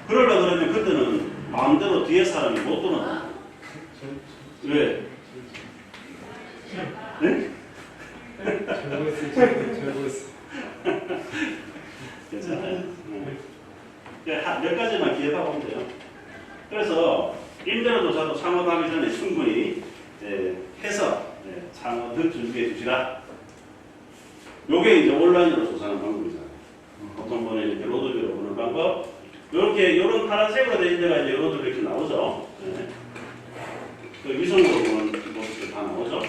그러려고 그러면 그때는 마음대로 뒤에 사람이 못 들어나. 왜? 네? 잘못했어. 괜찮아요. 몇 가지만 기억하고 보면 돼요. 그래서 임대료 조사도 창업하기 전에 충분히 해서 창업을 준비해 주시라. 요게 이제 온라인으로 조사하는 방법이잖아요. 보통 보는 이렇게 로드뷰로 보는 방법. 요렇게 요런 파란색으로 된 데가 이제 로드뷰 이렇게 나오죠. 그 위성으로 보는 모습이 다 나오죠.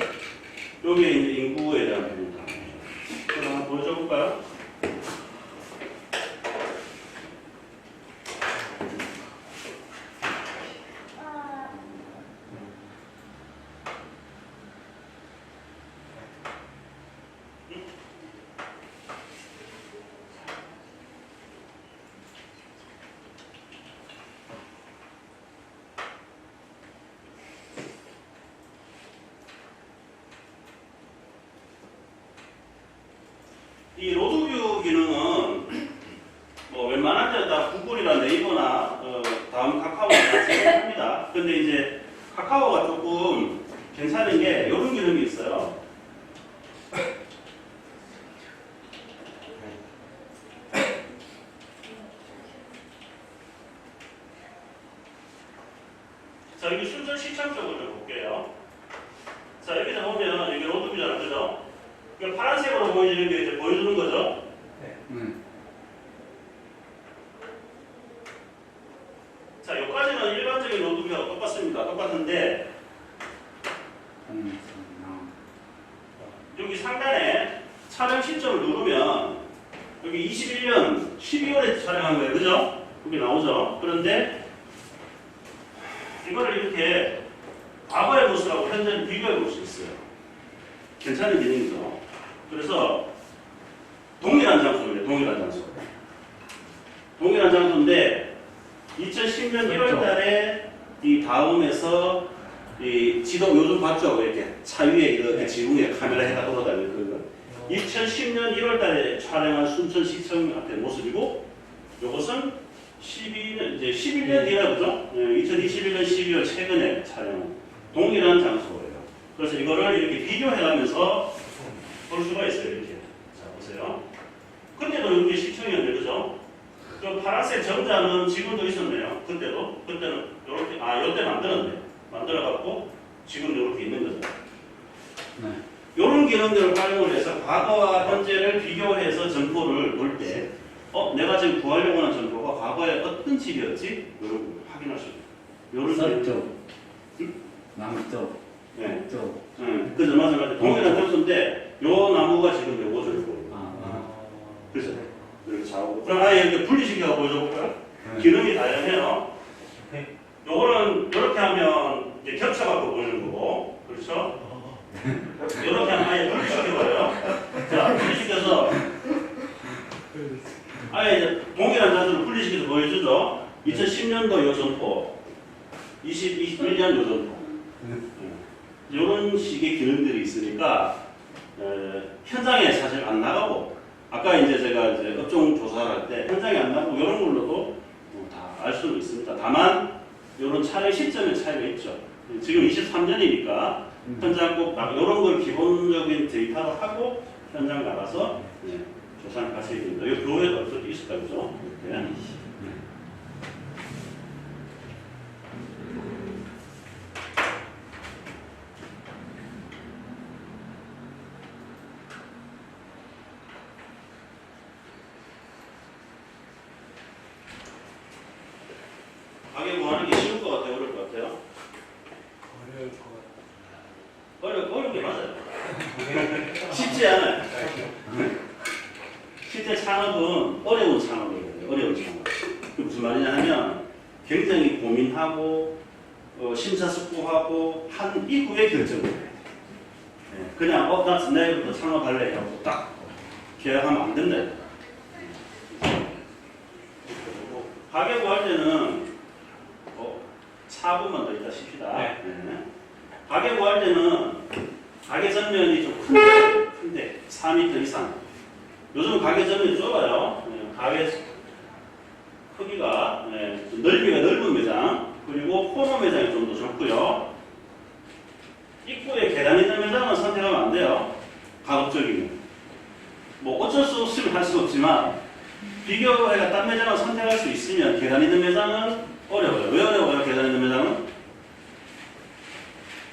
요게 이제 인구에 대한 부분 다 나오죠. 그럼 한번 보여줘 볼까요? 이 로드뷰 기능은 뭐 웬만한 데다 구글이나 네이버나 다음 카카오나 다 합니다. 근데 이제 카카오가 조금 괜찮은 게 이런 기능이 있어요. 자, 여기 순천 시청 쪽을 좀 볼게요. 자, 여기서 보면 이게 로드뷰잖아, 그죠? 파란색으로 보여지는 게 이제 보여주는 거죠. 자, 여기까지는 일반적인 로드뷰하고 똑같습니다. 똑같은데 여기 상단에 촬영 시점을 누르면 여기 21년 12월에 촬영한 거예요. 그죠? 여기 나오죠. 그런데 이거를 이렇게 과거의 모습하고 현재를 비교해 볼 수 있어요. 괜찮은 기능이죠. 그래서 동일한 장소입니다. 동일한 장소. 동일한 장소인데 2010년 1월 달에 이 다음에서 이 지도 요즘 봤죠? 이렇게 차 위에 이렇게 지붕에 카메라 해가 돌아다니는 그거. 2010년 1월 달에 촬영한 순천시청 앞의 모습이고 이것은 11년 뒤라 그죠? 2021년 12월 최근에 촬영한 동일한 장소예요. 그래서 이거를 이렇게 비교해가면서 볼 수가 있어요. 이렇게. 자, 보세요. 그때도 이렇게 시청이었는데, 그죠? 그 파란색 점자는 지금도 있었네요. 그때도. 그때는 이렇게, 이때 만들었네. 만들어갖고 지금 이렇게 있는 거죠. 이런 기능들을 활용을 해서 과거와 현재를 비교해서 점포를 볼 때 내가 지금 구하려고 하는 점포가 과거에 어떤 집이었지? 이런 거 확인하시고. 요런 서쪽, 남쪽, 네. 북쪽. 그죠, 맞아. 동일한 점수인데, 요 나무가 지금 요거죠, 요거. 그죠? 이렇게 좌우고. 그럼 아예 이렇게 분리시켜서 보여줘볼까요? 기능이 다양해요. 요거는, 이렇게 하면, 이제 겹쳐갖고 보이는 거고. 그렇죠? 이렇게 하면 아예 분리시켜버려요. 자, 분리시켜서, 아예 이제 동일한 자세로 분리시켜서 보여주죠. 2010년도 요 점포, 21년 요 점포. 이런 식의 기능들이 있으니까 현장에 사실 안 나가고 아까 이제 제가 이제 업종 조사를 할 때 현장에 안 나가고 이런 걸로도 다 알 수는 있습니다. 다만 이런 촬영 시점의 차이가 있죠. 지금 23년이니까 현장 꼭 이런 걸 기본적인 데이터로 하고 현장 나가서 조사를 하셔야 됩니다. 이 교회도 어떻게 있을까 그죠? 이렇게. 가게 구하는 게 쉬울 것 같아요? 어려울 것 같아요? 어려울 것 어렵게 맞아요. 쉽지 않아요. 실제 창업은 어려운 창업이거든요. 어려운 창업. 그 무슨 말이냐 하면 굉장히 고민하고 심사숙고하고 한 이후에 결정을 해요. 그냥 나 내일부터 창업할래 하고 딱 계약하면 안 된다. 가게 구할 때는 차분만 더 있다 칩시다. 네. 가게 구할 때는 가게 전면이 좀 큰데 4m 이상. 요즘 가게 전면이 좁아요. 가게 크기가 넓이가 넓은 매장 그리고 코너 매장이 좀 더 좋고요. 입구에 계단 있는 매장은 선택하면 안 돼요. 가급적이면. 뭐 어쩔 수 없으면 할 수 없지만 비교해가 딴 매장을 선택할 수 있으면 계단 있는 매장은 어려워요. 왜 어려워요? 계단 있는 매장은?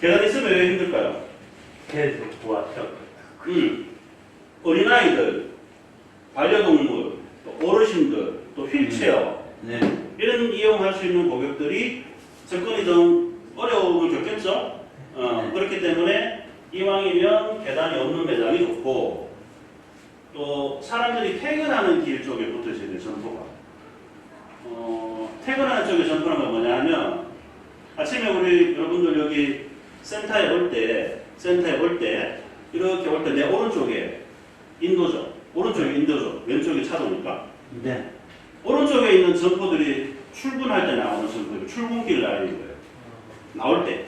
계단 있으면 왜 힘들까요? 계속 보았죠. 어린아이들, 반려동물, 또 어르신들, 또 휠체어 네. 이런 이용할 수 있는 고객들이 접근이 좀 어려움을 겪겠죠. 그렇기 때문에 이왕이면 계단이 없는 매장이 좋고 또 사람들이 퇴근하는 길 쪽에 붙어있어야 돼요. 점포가. 퇴근하는 쪽에 점포는 뭐냐 하면 아침에 우리 여러분들 여기 센터에 올 때 이렇게 올 때 내 오른쪽에 인도죠. 오른쪽에 인도죠. 왼쪽에 차도니까. 네. 오른쪽에 있는 점포들이 출근할 때 나오는 점포들, 출근길 라인인 거예요. 나올 때.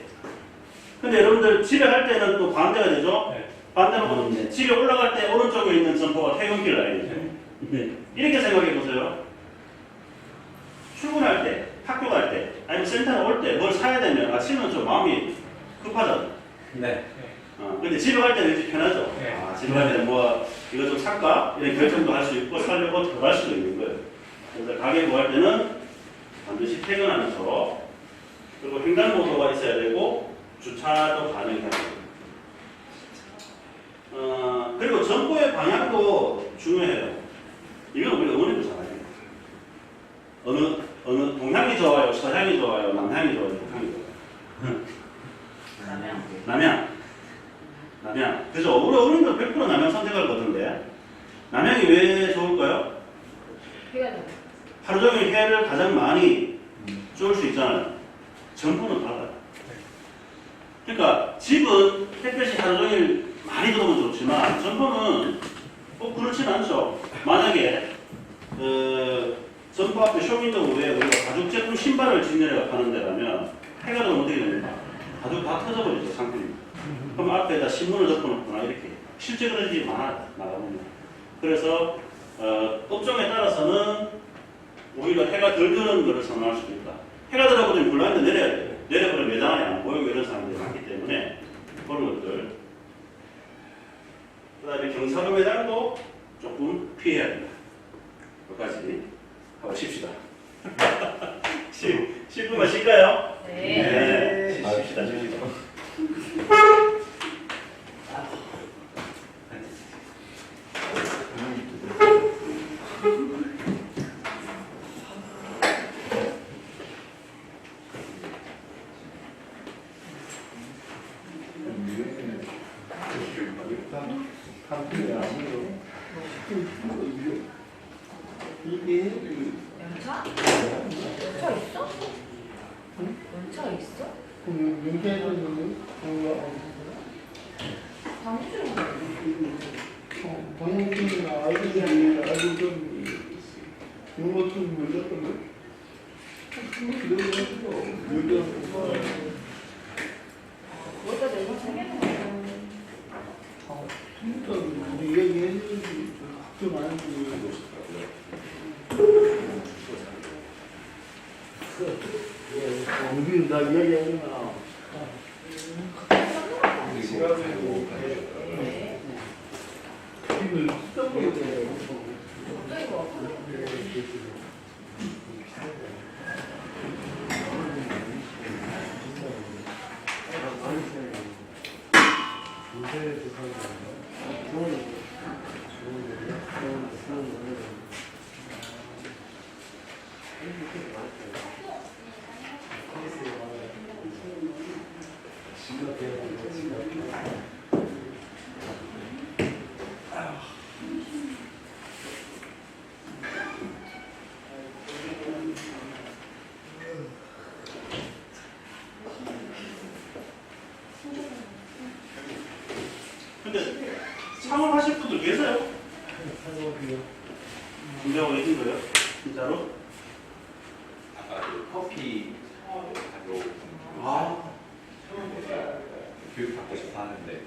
근데 여러분들 집에 갈 때는 또 반대가 되죠? 네. 반대로 네. 집에 올라갈 때 오른쪽에 있는 점포가 퇴근길 라인이죠. 네. 이렇게 생각해 보세요. 출근할 때, 학교 갈 때, 아니면 센터에 올 때 뭘 사야 되면 아침은 좀 마음이 급하잖아요. 네. 근데 집에 갈 때는 왠지 편하죠. 네. 집에 갈 때는 뭐 이거 좀 살까? 이런 결정도 할 수 있고 살려고 들어갈 수도 있는 거예요. 그래서 가게 구할 때는 반드시 퇴근하면서 그리고 횡단보도가 있어야 되고 주차도 가능해야 되고 그리고 점포의 방향도 중요해요. 이건 우리 어머니도 잘 알아요. 어느 동향이 좋아요, 서향이 좋아요, 남향이 좋아요, 북향이 좋아요. 남향. 그죠? 우리 어른들 100% 남향 선택할 것 같은데 남향이 왜 좋을까요? 해가 나. 하루 종일 해를 가장 많이 쏠 수 있잖아요. 점포는 달라요. 그러니까 집은 햇볕이 하루 종일 많이 들어오면 좋지만 점포는 꼭 그렇진 않죠. 만약에 점포 앞에 쇼윈도우 외에 우리가 가죽 제품 신발을 직렬해가 파는 데라면 해가 들어오면 어떻게 됩니까? 가죽 다 터져버리죠, 상품이. 그럼 앞에다 신문을 덮어놓거나 이렇게 실제 그런 일이 나갑니다. 그래서 업종에 따라서는 오히려 해가 덜 드는 것을 선호할 수도 있다. 해가 들어버리면 블라인드 내려야 돼요. 내려버리면 매장 안에 안 보이고 이런 사람들이 많기 때문에 그런 것들. 그 다음에 경사로 매장도 조금 피해야 된다. 여기까지 하고 쉽시다. 10분만 쉴까요? 네. 쉽시다. 민폐는 방송이나 아이들이 아주 좀 이런 좀 물렸거든. 뭐가 내가 생각하는 거야. 진짜 우리 얘기했는지 걱정 안 했는지. 우리 나 이야기하잖아. 힘을 써버려야 돼. 갑자기 뭐 근데 창업하실 분들 계세요? 준비하고 계신 거예요? 진짜로? 아까 그 커피 하고 아, 교육 받고 싶어 하는데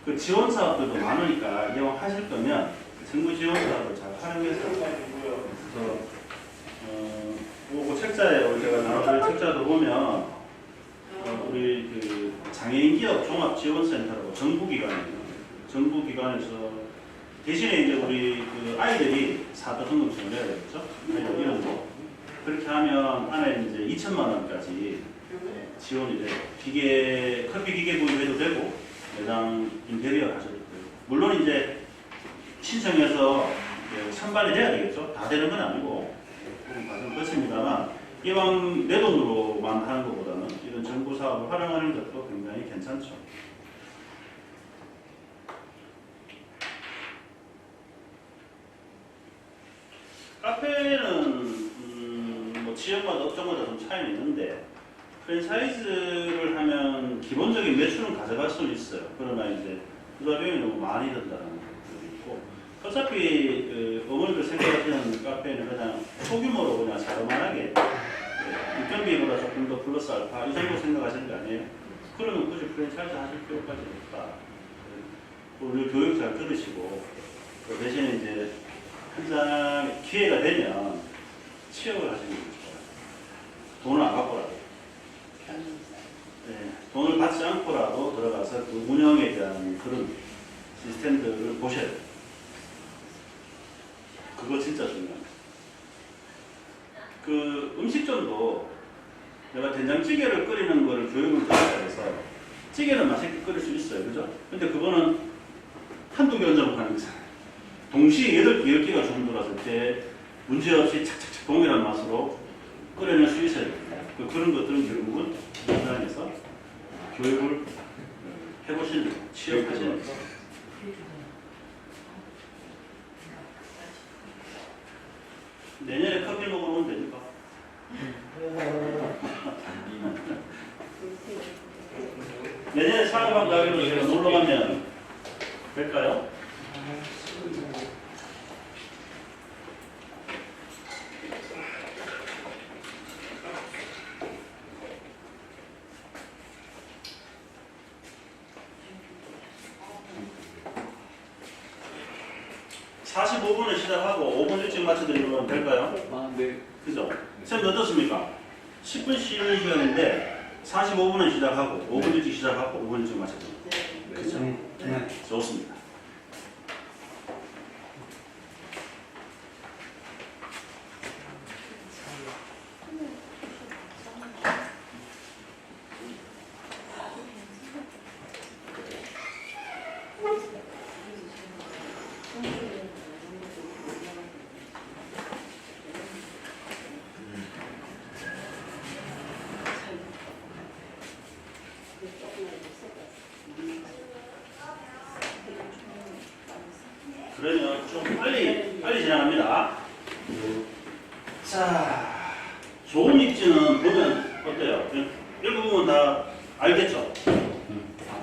그 지원 사업들도 많으니까 이왕 하실 거면 정부 지원 사업을 잘 활용해서 그래서 그 책자에 우리 제가 나눠드릴 책자도 보면 우리 그 장애인 기업 종합 지원센터라고 정부 기관에서 대신에 이제 우리 그 아이들이 사도 등록증을 내야 되겠죠? 아이들 이름으로 그렇게 하면 안에 이제 2천만 원까지 지원이 돼요. 커피 기계 구입해도 되고 매장 인테리어 하셔도 되고 물론 이제 신청해서 선발이 돼야 되겠죠? 다 되는 건 아니고 과정 거칩니다만 이왕 내 돈으로만 하는 것보다는 이런 정부 사업을 활용하는 것도 굉장히 괜찮죠. 카페는 뭐 지역마다 업종마다 좀 차이는 있는데 프랜차이즈를 하면 기본적인 매출은 가져갈 수는 있어요. 그러나 이제 투자 비용이 너무 많이 든다는 것도 있고 어차피 그 어머니들 생각하시는 카페는 그냥 소규모로 그냥 자그만하게 인건비보다 조금 더 플러스 알파 이 정도 생각하시는 거 아니에요? 그러면 굳이 프랜차이즈 하실 필요까지 없다. 우리 교육 잘 들으시고 그 대신에 이제 현장 기회가 되면 취업을 하시는 게 좋아요. 돈을 안 갖고라도. 네, 돈을 받지 않고라도 들어가서 그 운영에 대한 그런 시스템들을 보셔야 돼요. 그거 진짜 중요합니다. 그 음식점도 내가 된장찌개를 끓이는 거를 교육을 들었다 해서 찌개는 맛있게 끓일 수 있어요. 그죠? 근데 그거는 한두 개 얹어 하는 거잖아요. 동시에 10개가 주문들어왔을 때 문제없이 착착착 동일한 맛으로 끓여낼 수 있어야 됩니다. 그런 것들은 결국은 현장에서 교육을 해보시는 거예요. 취업하시는 거예요. 내년에 커피 먹으러 오면 됩니까? 내년에 사업한 가게로 제가 놀러 가면 될까요? (45분에) 시작하고 5분 일찍 맞춰드리면 될까요? 아, 네. 그죠? 선생님 어떻습니까? 10분 쉬는 시간인데 45분에 시작하고 5분 일찍 시작하고 5분 일찍 맞춰드립니다. 그죠? 네. 좋습니다. 그러면 좀 빨리 진행합니다. 자, 좋은 입지는 보면 어때요? 읽어보면 다 알겠죠?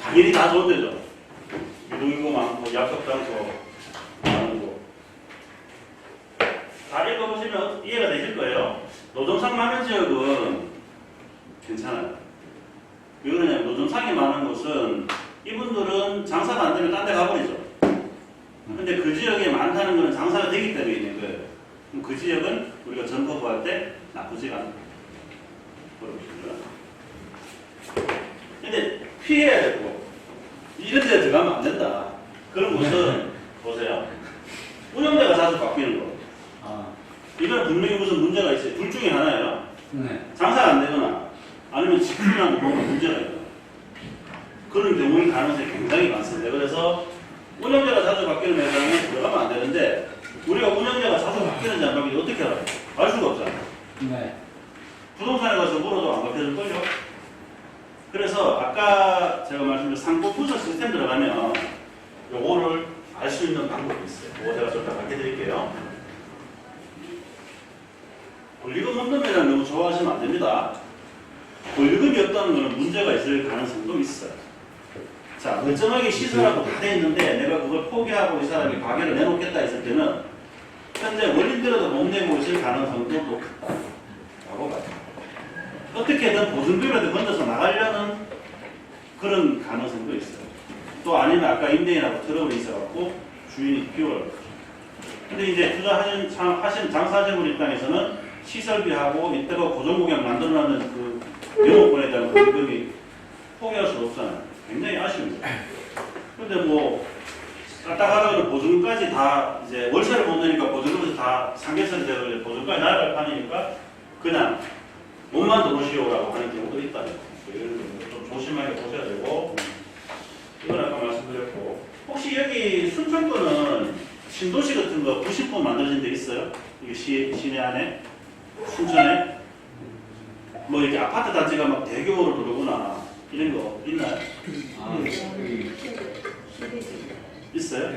당연히 다 좋은 데죠. 유동인구 많고, 약속 장소 많은 곳. 다 읽어보시면 이해가 되실 거예요. 노점상 많은 지역은 괜찮아요. 왜 그러냐면 노점상이 많은 곳은 이분들은 장사가 안 되면 딴 데 가버리죠. 근데 그 지역에 많다는 것은 장사가 되기 때문에 있는 거예요. 그럼 그 지역은 우리가 점퍼부할 때 나쁘지가 않아요. 근데 피해야 되고 이런 데 들어가면 안 된다. 그런 곳은 보세요. 운영자가 자주 바뀌는 거. 이건 분명히 무슨 문제가 있어요. 둘 중에 하나예요. 네. 장사가 안 되거나 아니면 집중하는 뭔가 문제가 있거나 그런 경우의 가능성이 굉장히 많습니다. 그래서 운영자가 자주 바뀌는 매장에 들어가면 안 되는데 우리가 운영자가 자주 바뀌는지 안 바뀌는지 어떻게 알아요? 알 수가 없잖아요. 네. 부동산에 가서 물어도 안 바뀌어질걸요? 그래서 아까 제가 말씀드린 상고 부서 시스템 들어가면 요거를 알 수 있는 방법이 있어요. 그거 제가 좀 밝혀드릴게요. 권리금 없는 매장 너무 좋아하시면 안 됩니다. 권리금이 없다는 것은 문제가 있을 가능성도 있어요. 자, 멀쩡하게 시설하고 다 돼 있는데 내가 그걸 포기하고 이 사람이 가게를 내놓겠다 했을 때는 현재 원인대로도 못 내고 있을 가능성도 높다라고 봐요. 어떻게든 보증금이라도 건져서 나가려는 그런 가능성도 있어요. 또 아니면 아까 임대인하고 트러블이 있어갖고 주인이 비워요. 근데 이제 투자하시는 장사하시는 분 입장에서는 시설비하고 이때가 고정공약 만들어놨는 그 영업권에 대한 권리금이 포기할 수 없잖아요. 굉장히 아쉬워요. 근데 뭐 까딱하다가 보증금까지 다 이제 월세를 못 내니까 보증금에서 다 상계세를 대고 보증금까지 나갈 판이니까 그냥 몸만 더 보시오라고 하는 경우도 있다는 거예요. 좀 조심하게 보셔야 되고 이건 아까 말씀드렸고 혹시 여기 순천권은 신도시 같은 거 90분 만들어진 데 있어요? 이게 시내 안에? 순천에? 뭐 이렇게 아파트 단지가 막 대규모로 들어오거나 이런 거 있나요? 있어요?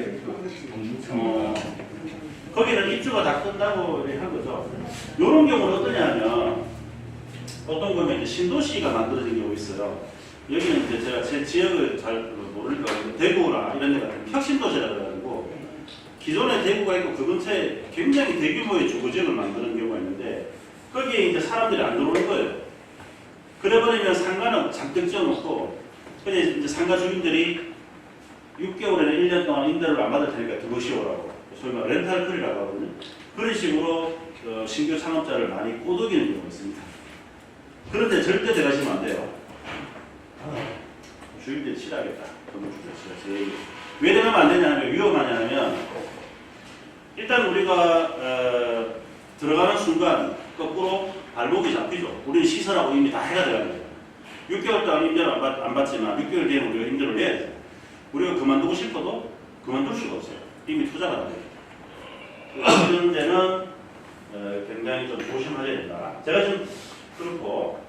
거기는 입주가 다 끝나고 이렇게 한 거죠. 이런 경우는 어떠냐면 어떤 거면 이제 신도시가 만들어진 경우 있어요. 여기는 이제 제가 제 지역을 잘 모르니까 대구나 이런 데 같은 혁신도시라고 해가지고 기존에 대구가 있고 그 근처에 굉장히 대규모의 주거지역을 만드는 경우가 있는데 거기에 이제 사람들이 안 들어오는 거예요. 그래버리면 상가는 잔뜩 지어놓고 근데 이제 상가 주민들이 6개월에는 1년 동안 임대를 안 받을 테니까 들어오시오라고 소위 말 렌탈클이라고 하거든요. 그런 식으로 신규 창업자를 많이 꼬드기는 경우가 있습니다. 그런데 절대 들어가시면 안 돼요. 주인들이 싫어하겠다. 왜 들어가면 안 되냐면 위험하냐면 일단 우리가 들어가는 순간 거꾸로 발목이 잡히죠. 우리는 시설하고 이미 다 해가 돼야 돼요. 6개월 동안 임대를 안 받지만 6개월 뒤에 우리가 임대를 내야 돼요. 우리가 그만두고 싶어도 그만둘 수가 없어요. 이미 투자가 안 돼요. 그런 데는 굉장히 좀 조심하셔야 된다. 제가 좀 그렇고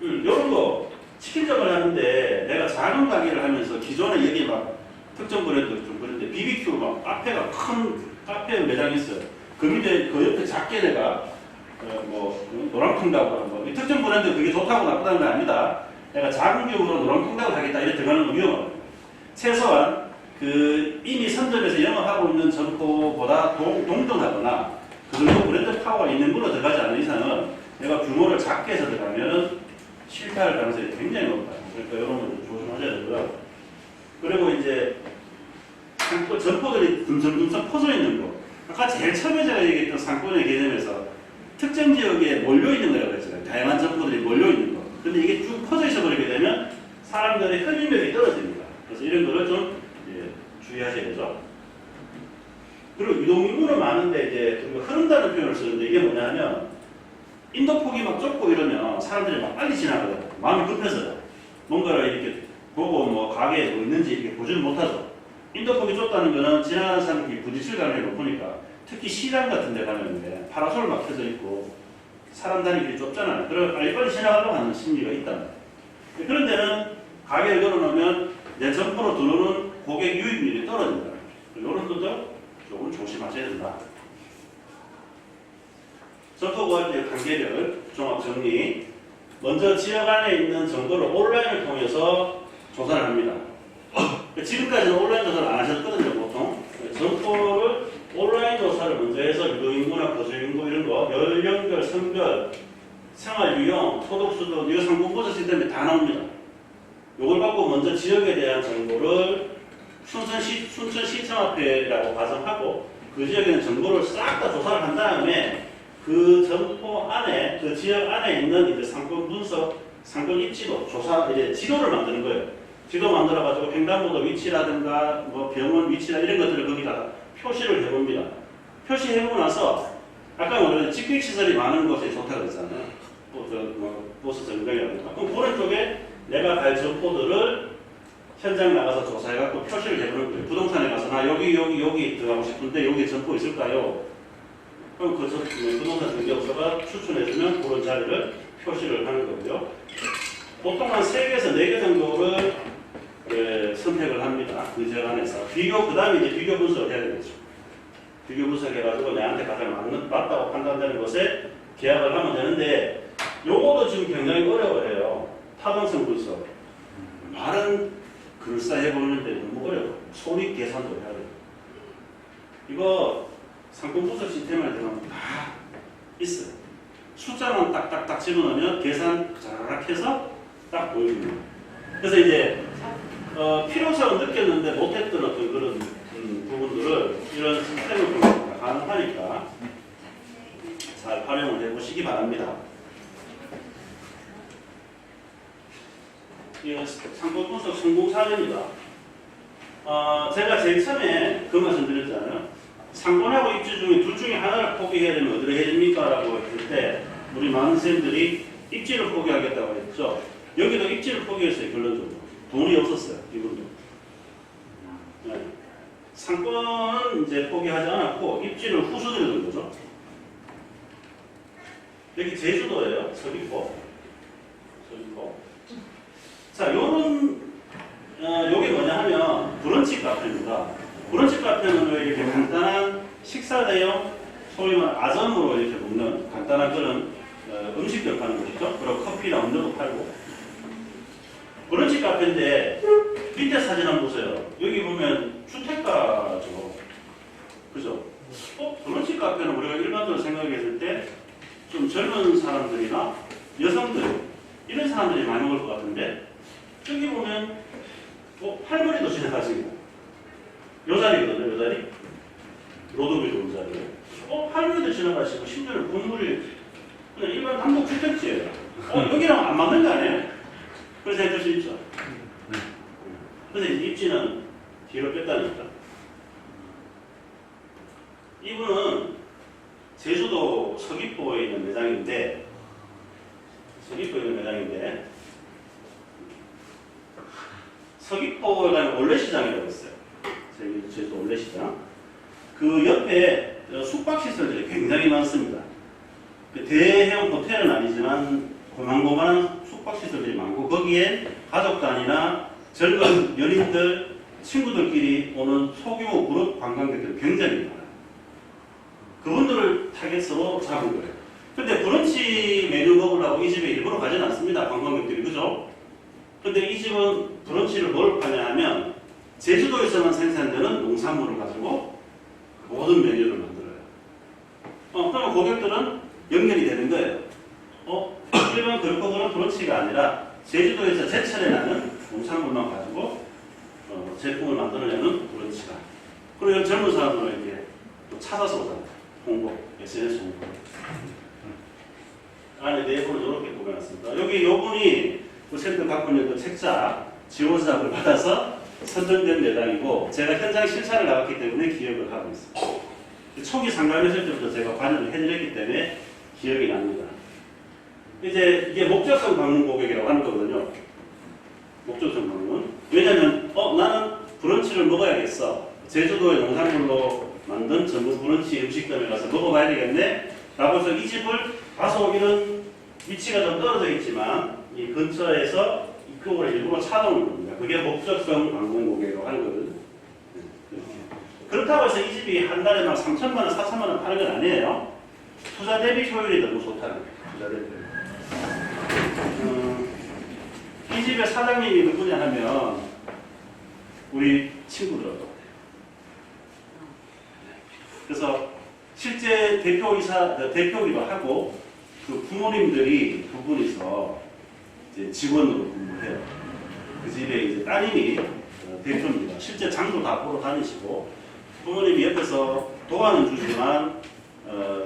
이런 거 치킨점을 하는데 내가 작은 가게를 하면서 기존에 여기 막 특정 브랜드 좀 그런데 BBQ 막 카페가 큰 카페 매장이 있어요. 그 밑에 그 옆에 작게 내가 노랑통닭을 한번 특정 브랜드 그게 좋다고 나쁘다는 건 아닙니다. 내가 작은 규모로 노랑통닭을 하겠다 이렇게 들어가는 건 위험합니다. 최소한 그 이미 선점에서 영업하고 있는 점포보다 동등하거나 그 정도 브랜드 파워가 있는 걸로 들어가지 않는 이상은 내가 규모를 작게 해서 들어가면 실패할 가능성이 굉장히 높아요. 그러니까 이런 거 조심하셔야 되고요. 그리고 이제 점포들이 듬성듬성 퍼져 있는 거. 아까 제일 처음에 제가 얘기했던 상권의 개념에서 특정 지역에 몰려있는 거라고 했잖아요. 다양한 점포들이 몰려있는 거. 근데 이게 쭉 퍼져 있어 버리게 되면 사람들의 흡입력이 떨어집니다. 그래서 이런 거를 좀 주의하셔야 되죠. 그리고 유동인구는 많은데 이제 우리가 흐른다는 표현을 쓰는데 이게 뭐냐면 인도폭이 막 좁고 이러면 사람들이 막 빨리 지나가거든요. 마음이 급해서요. 뭔가를 이렇게 보고 뭐 가게에 뭐 있는지 이렇게 보지는 못하죠. 인도폭이 좁다는 거는 지나가는 사람들이 부딪힐 가능성이 높으니까 특히 시장 같은 데 가면 파라솔 막 켜져 있고 사람 다니기 좁잖아요. 그래서 빨리 지나가려고 하는 심리가 있단 말이에요. 그런 데는 가게를 열어놓으면 내 점포로 들어오는 고객 유입률이 떨어진다. 이런 것도 조금 조심하셔야 된다. 점포 구할 관계별 종합 정리. 먼저 지역 안에 있는 정보를 온라인을 통해서 조사를 합니다. 지금까지는 온라인 조사를 안 하셨거든요, 보통. 점포를 온라인 조사를 먼저 해서 유도인구나 거주인구 이런 거, 연령별, 성별, 생활 유형, 소득수도 이거 상품부서 시스템에 다 나옵니다. 이걸 갖고 먼저 지역에 대한 정보를 순천시청합회라고 가정하고 그 지역에 있는 정보를 싹 다 조사를 한 다음에 그 점포 안에 그 지역 안에 있는 이제 상권 분석, 상권 입지도 조사 이제 지도를 만드는 거예요. 지도 만들어가지고 횡단보도 위치라든가 뭐 병원 위치나 이런 것들을 거기다가 표시를 해봅니다. 표시해보고 나서 아까 말한 직객 시설이 많은 곳에 좋다고 그랬잖아요. 뭐 버스 정거장이라든가 그럼 그런 쪽에 내가 갈 점포들을 현장 나가서 조사해갖고 표시를 해보는 거예요. 부동산에 가서 나 여기 들어가고 싶은데 여기 점포 있을까요? 그럼 그 부동산 중개업소가 추천해주면 그런 자리를 표시를 하는 거고요. 보통 한 3개에서 4개 정도를 선택을 합니다. 그 지역 안에서. 그 다음에 이제 비교 분석을 해야 되겠죠. 비교 분석해가지고 내한테 가장 맞다고 판단되는 것에 계약을 하면 되는데 요거도 지금 굉장히 어려워해요. 타당성 분석. 말은 그럴싸해 보이는데 너무 어려워. 손익 계산도 해야 돼요. 이거 상권 분석 시스템에 들어가면 다 있어요. 숫자만 딱딱딱 집어넣으면 계산 자라락 해서 딱 보여줍니다. 그래서 이제 필요성을 느꼈는데 못했던 어떤 그런 부분들을 이런 시스템을 보면 가능하니까 잘 활용을 해보시기 바랍니다. 이 상권 분석 성공 사례입니다. 제가 제일 처음에 그 말씀 드렸잖아요. 상권하고 입지 중에 둘 중에 하나를 포기해야 되면 어디를 해야 됩니까? 라고 했을 때 우리 많은 선생님들이 입지를 포기하겠다고 했죠. 여기도 입지를 포기했어요. 결론적으로. 돈이 없었어요. 이분도. 네. 상권은 이제 포기하지 않았고 입지를 후수드리는 거죠. 여기 제주도예요. 서귀포. 자, 요게 뭐냐 하면 브런치 카페입니다. 브런치 카페는 이렇게 간단한 식사 대용, 소위 말하는 아점으로 이렇게 먹는 간단한 그런 음식들 파는 곳이죠. 그리고 커피나 음료도 팔고. 브런치 카페인데 밑에 사진 한번 보세요. 여기 보면 주택가죠. 그죠? 브런치 카페는 우리가 일반적으로 생각했을 때 좀 젊은 사람들이나 여성들 이런 사람들이 많이 먹을 것 같은데 여기 보면 할머니도 지나가시고 요 자리거든요. 요 자리. 로드뷰 좋은 자리. 할머니도 지나가시고 심지어는 건물이 그냥 일반 단독주택지예요. 여기랑 안 맞는 거 아니에요? 그래서 해줄 수 있죠. 그래서 입지는 뒤로 뺐다니까. 이분은 제주도 서귀포에 있는 매장인데 서귀포가 올레시장이라고 있어요. 제주도 올레시장. 그 옆에 숙박시설들이 굉장히 많습니다. 대형 호텔은 아니지만 고만고만한 숙박시설들이 많고 거기에 가족 단위나 젊은 연인들, 친구들끼리 오는 소규모 그룹 관광객들이 굉장히 많아요. 그분들을 타겟으로 잡은 거예요. 근데 브런치 메뉴 먹으려고 이 집에 일부러 가진 않습니다. 관광객들이. 그죠? 근데 이 집은 브런치를 뭘 파냐 하면 제주도에서만 생산되는 농산물을 가지고 모든 메뉴를 만들어요. 그러면 고객들은 연결이 되는 거예요. 일반 그룹은 브런치가 아니라 제주도에서 제철에 나는 농산물만 가지고 제품을 만들어내는 브런치다. 그리고 젊은 사람들은 이렇게 또 찾아서 오잖아요. 홍보, SNS 홍보. 안에 내부를 이렇게 꾸며놨습니다. 여기 요분이 그 센터 갖고 있는 그 책자, 지원사업을 받아서 선정된 매장이고 제가 현장 실사를 나갔기 때문에 기억을 하고 있습니다. 초기 상담했을 때부터 제가 관여를 해드렸기 때문에 기억이 납니다. 이제 이게 목적성 방문 고객이라고 하는 거거든요. 목적성 방문. 왜냐면 나는 브런치를 먹어야겠어. 제주도의 농산물로 만든 전문 브런치 음식점에 가서 먹어봐야 되겠네. 라고 해서 이 집을 다소 이런 위치가 좀 떨어져 있지만 이 근처에서 이쪽으로 일부러 찾아오는 겁니다. 그게 목적성 방문 고객이라고 하는 거거든요. 그렇다고 해서 이 집이 한 달에 막 3천만 원, 4천만 원 파는 건 아니에요. 투자 대비 효율이 너무 좋다는 거예요. 투자 대비 효율. 이 집의 사장님이 누구냐 하면 우리 친구들하고 같아요. 그래서 실제 대표이기도 하고 그 부모님들이 두 분이서 이제 직원으로 근무해요. 그 집에 이제 따님이 대표입니다. 실제 장도 다 보러 다니시고 부모님이 옆에서 도와는 주지만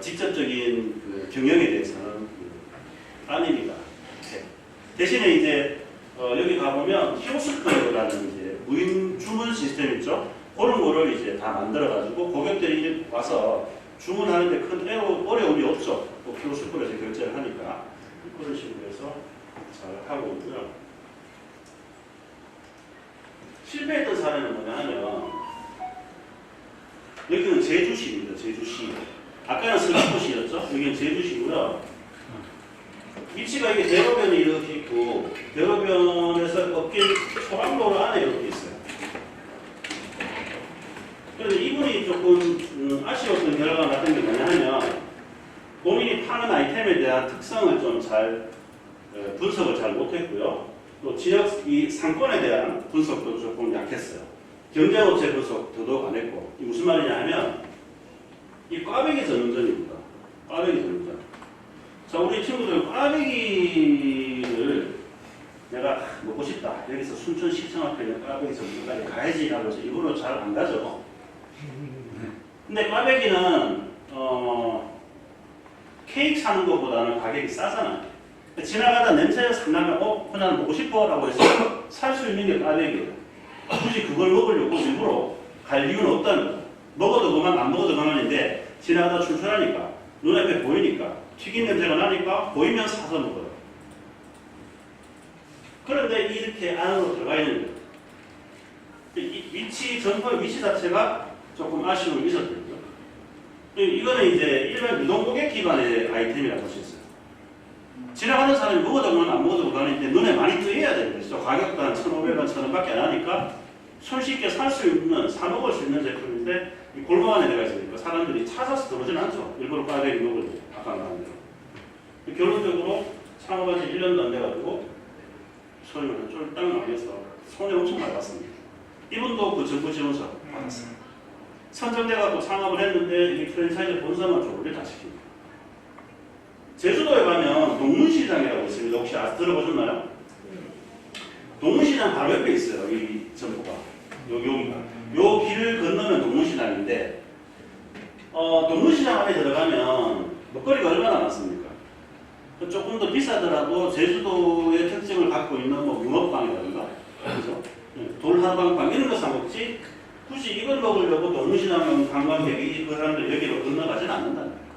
직접적인 그 경영에 대해서는 그 따님이가 해요. 대신에 이제 여기 가보면 히오스크라는 이제 무인 주문 시스템 있죠? 그런 거를 이제 다 만들어가지고 고객들이 와서 주문하는데 큰 어려움이 없죠. 또 히오스크에서 결제를 하니까 그런 식으로 해서 잘 하고 있고요. 실패했던 사례는 뭐냐 하면 여기는 제주시입니다. 제주시. 아까는 서귀포시였죠? 여기는 제주시고요. 위치가 이게 대로변이 이렇게 있고 대로변에서 꺾인 소방도로 안에 이렇게 있어요. 그런데 이분이 조금 아쉬웠던 결과가 같은 게 뭐냐 하면 본인이 파는 아이템에 대한 특성을 좀 잘 분석을 잘 못했고요. 또 지역 이 상권에 대한 분석도 조금 약했어요. 경쟁업체 분석 더더욱 안 했고 이 무슨 말이냐 하면 이 꽈배기 전문점입니다. 꽈배기 전문점. 자, 우리 친구들 꽈배기를 내가 먹고 싶다. 여기서 순천시청 앞에 있는 꽈배기 전문점까지 가야지라고 해서 일부러 잘 안 가죠. 근데 꽈배기는 케이크 사는 것보다는 가격이 싸잖아요. 지나가다 냄새가 상나면 그냥 먹고 싶어 라고 해서 살 수 있는 게 꽈배기예요. 굳이 그걸 먹으려고 일부러 갈 이유는 없다는 거죠. 먹어도 그만 안 먹어도 그만인데 지나가다 출출하니까 눈앞에 보이니까 튀긴 냄새가 나니까 보이면 사서 먹어요. 그런데 이렇게 안으로 들어가 있는 거예요. 이 점포의 위치 자체가 조금 아쉬움이 있었거든요. 이거는 이제 일반 유동고객 기반의 아이템이라고 할 수 있어요. 지나가는 사람이 먹어도 그만 안 먹어도 그만인데 눈에 많이 뜨여야 되는 거죠. 가격도 한 1,500원, 1,000원밖에 안 하니까 손쉽게 사 먹을 수 있는 제품인데 이 골목 안에 들어가 있으니까 사람들이 찾아서 들어오진 않죠. 일부러 꽈배기 먹으려고 아까 말한 대로. 결론적으로 창업한 지 1년도 안 돼가지고 손이 쫄딱 나면서 손이 엄청 많이 봤습니다. 이분도 그 정부 지원서 받았어요. 선정돼갖고 창업을 했는데 이 프랜차이즈 본사만 조를 다 시킵니다. 제주도에 가면 동문시장이라고 있습니다. 혹시 들어보셨나요? 동문시장 바로 옆에 있어요. 이 점포가. 여기가. 요 길을 건너면 동문시장인데 동문시장 안에 들어가면 먹거리가 얼마나 많습니까? 조금 더 비싸더라도 제주도의 특징을 갖고 있는 뭐 붕어빵이라든가 그죠? 돌하방빵 이런 거 사 먹지 굳이 이걸 먹으려고 동문시장 관광객이 그 사람들 여기로 건너가지는 않는다는 거예요.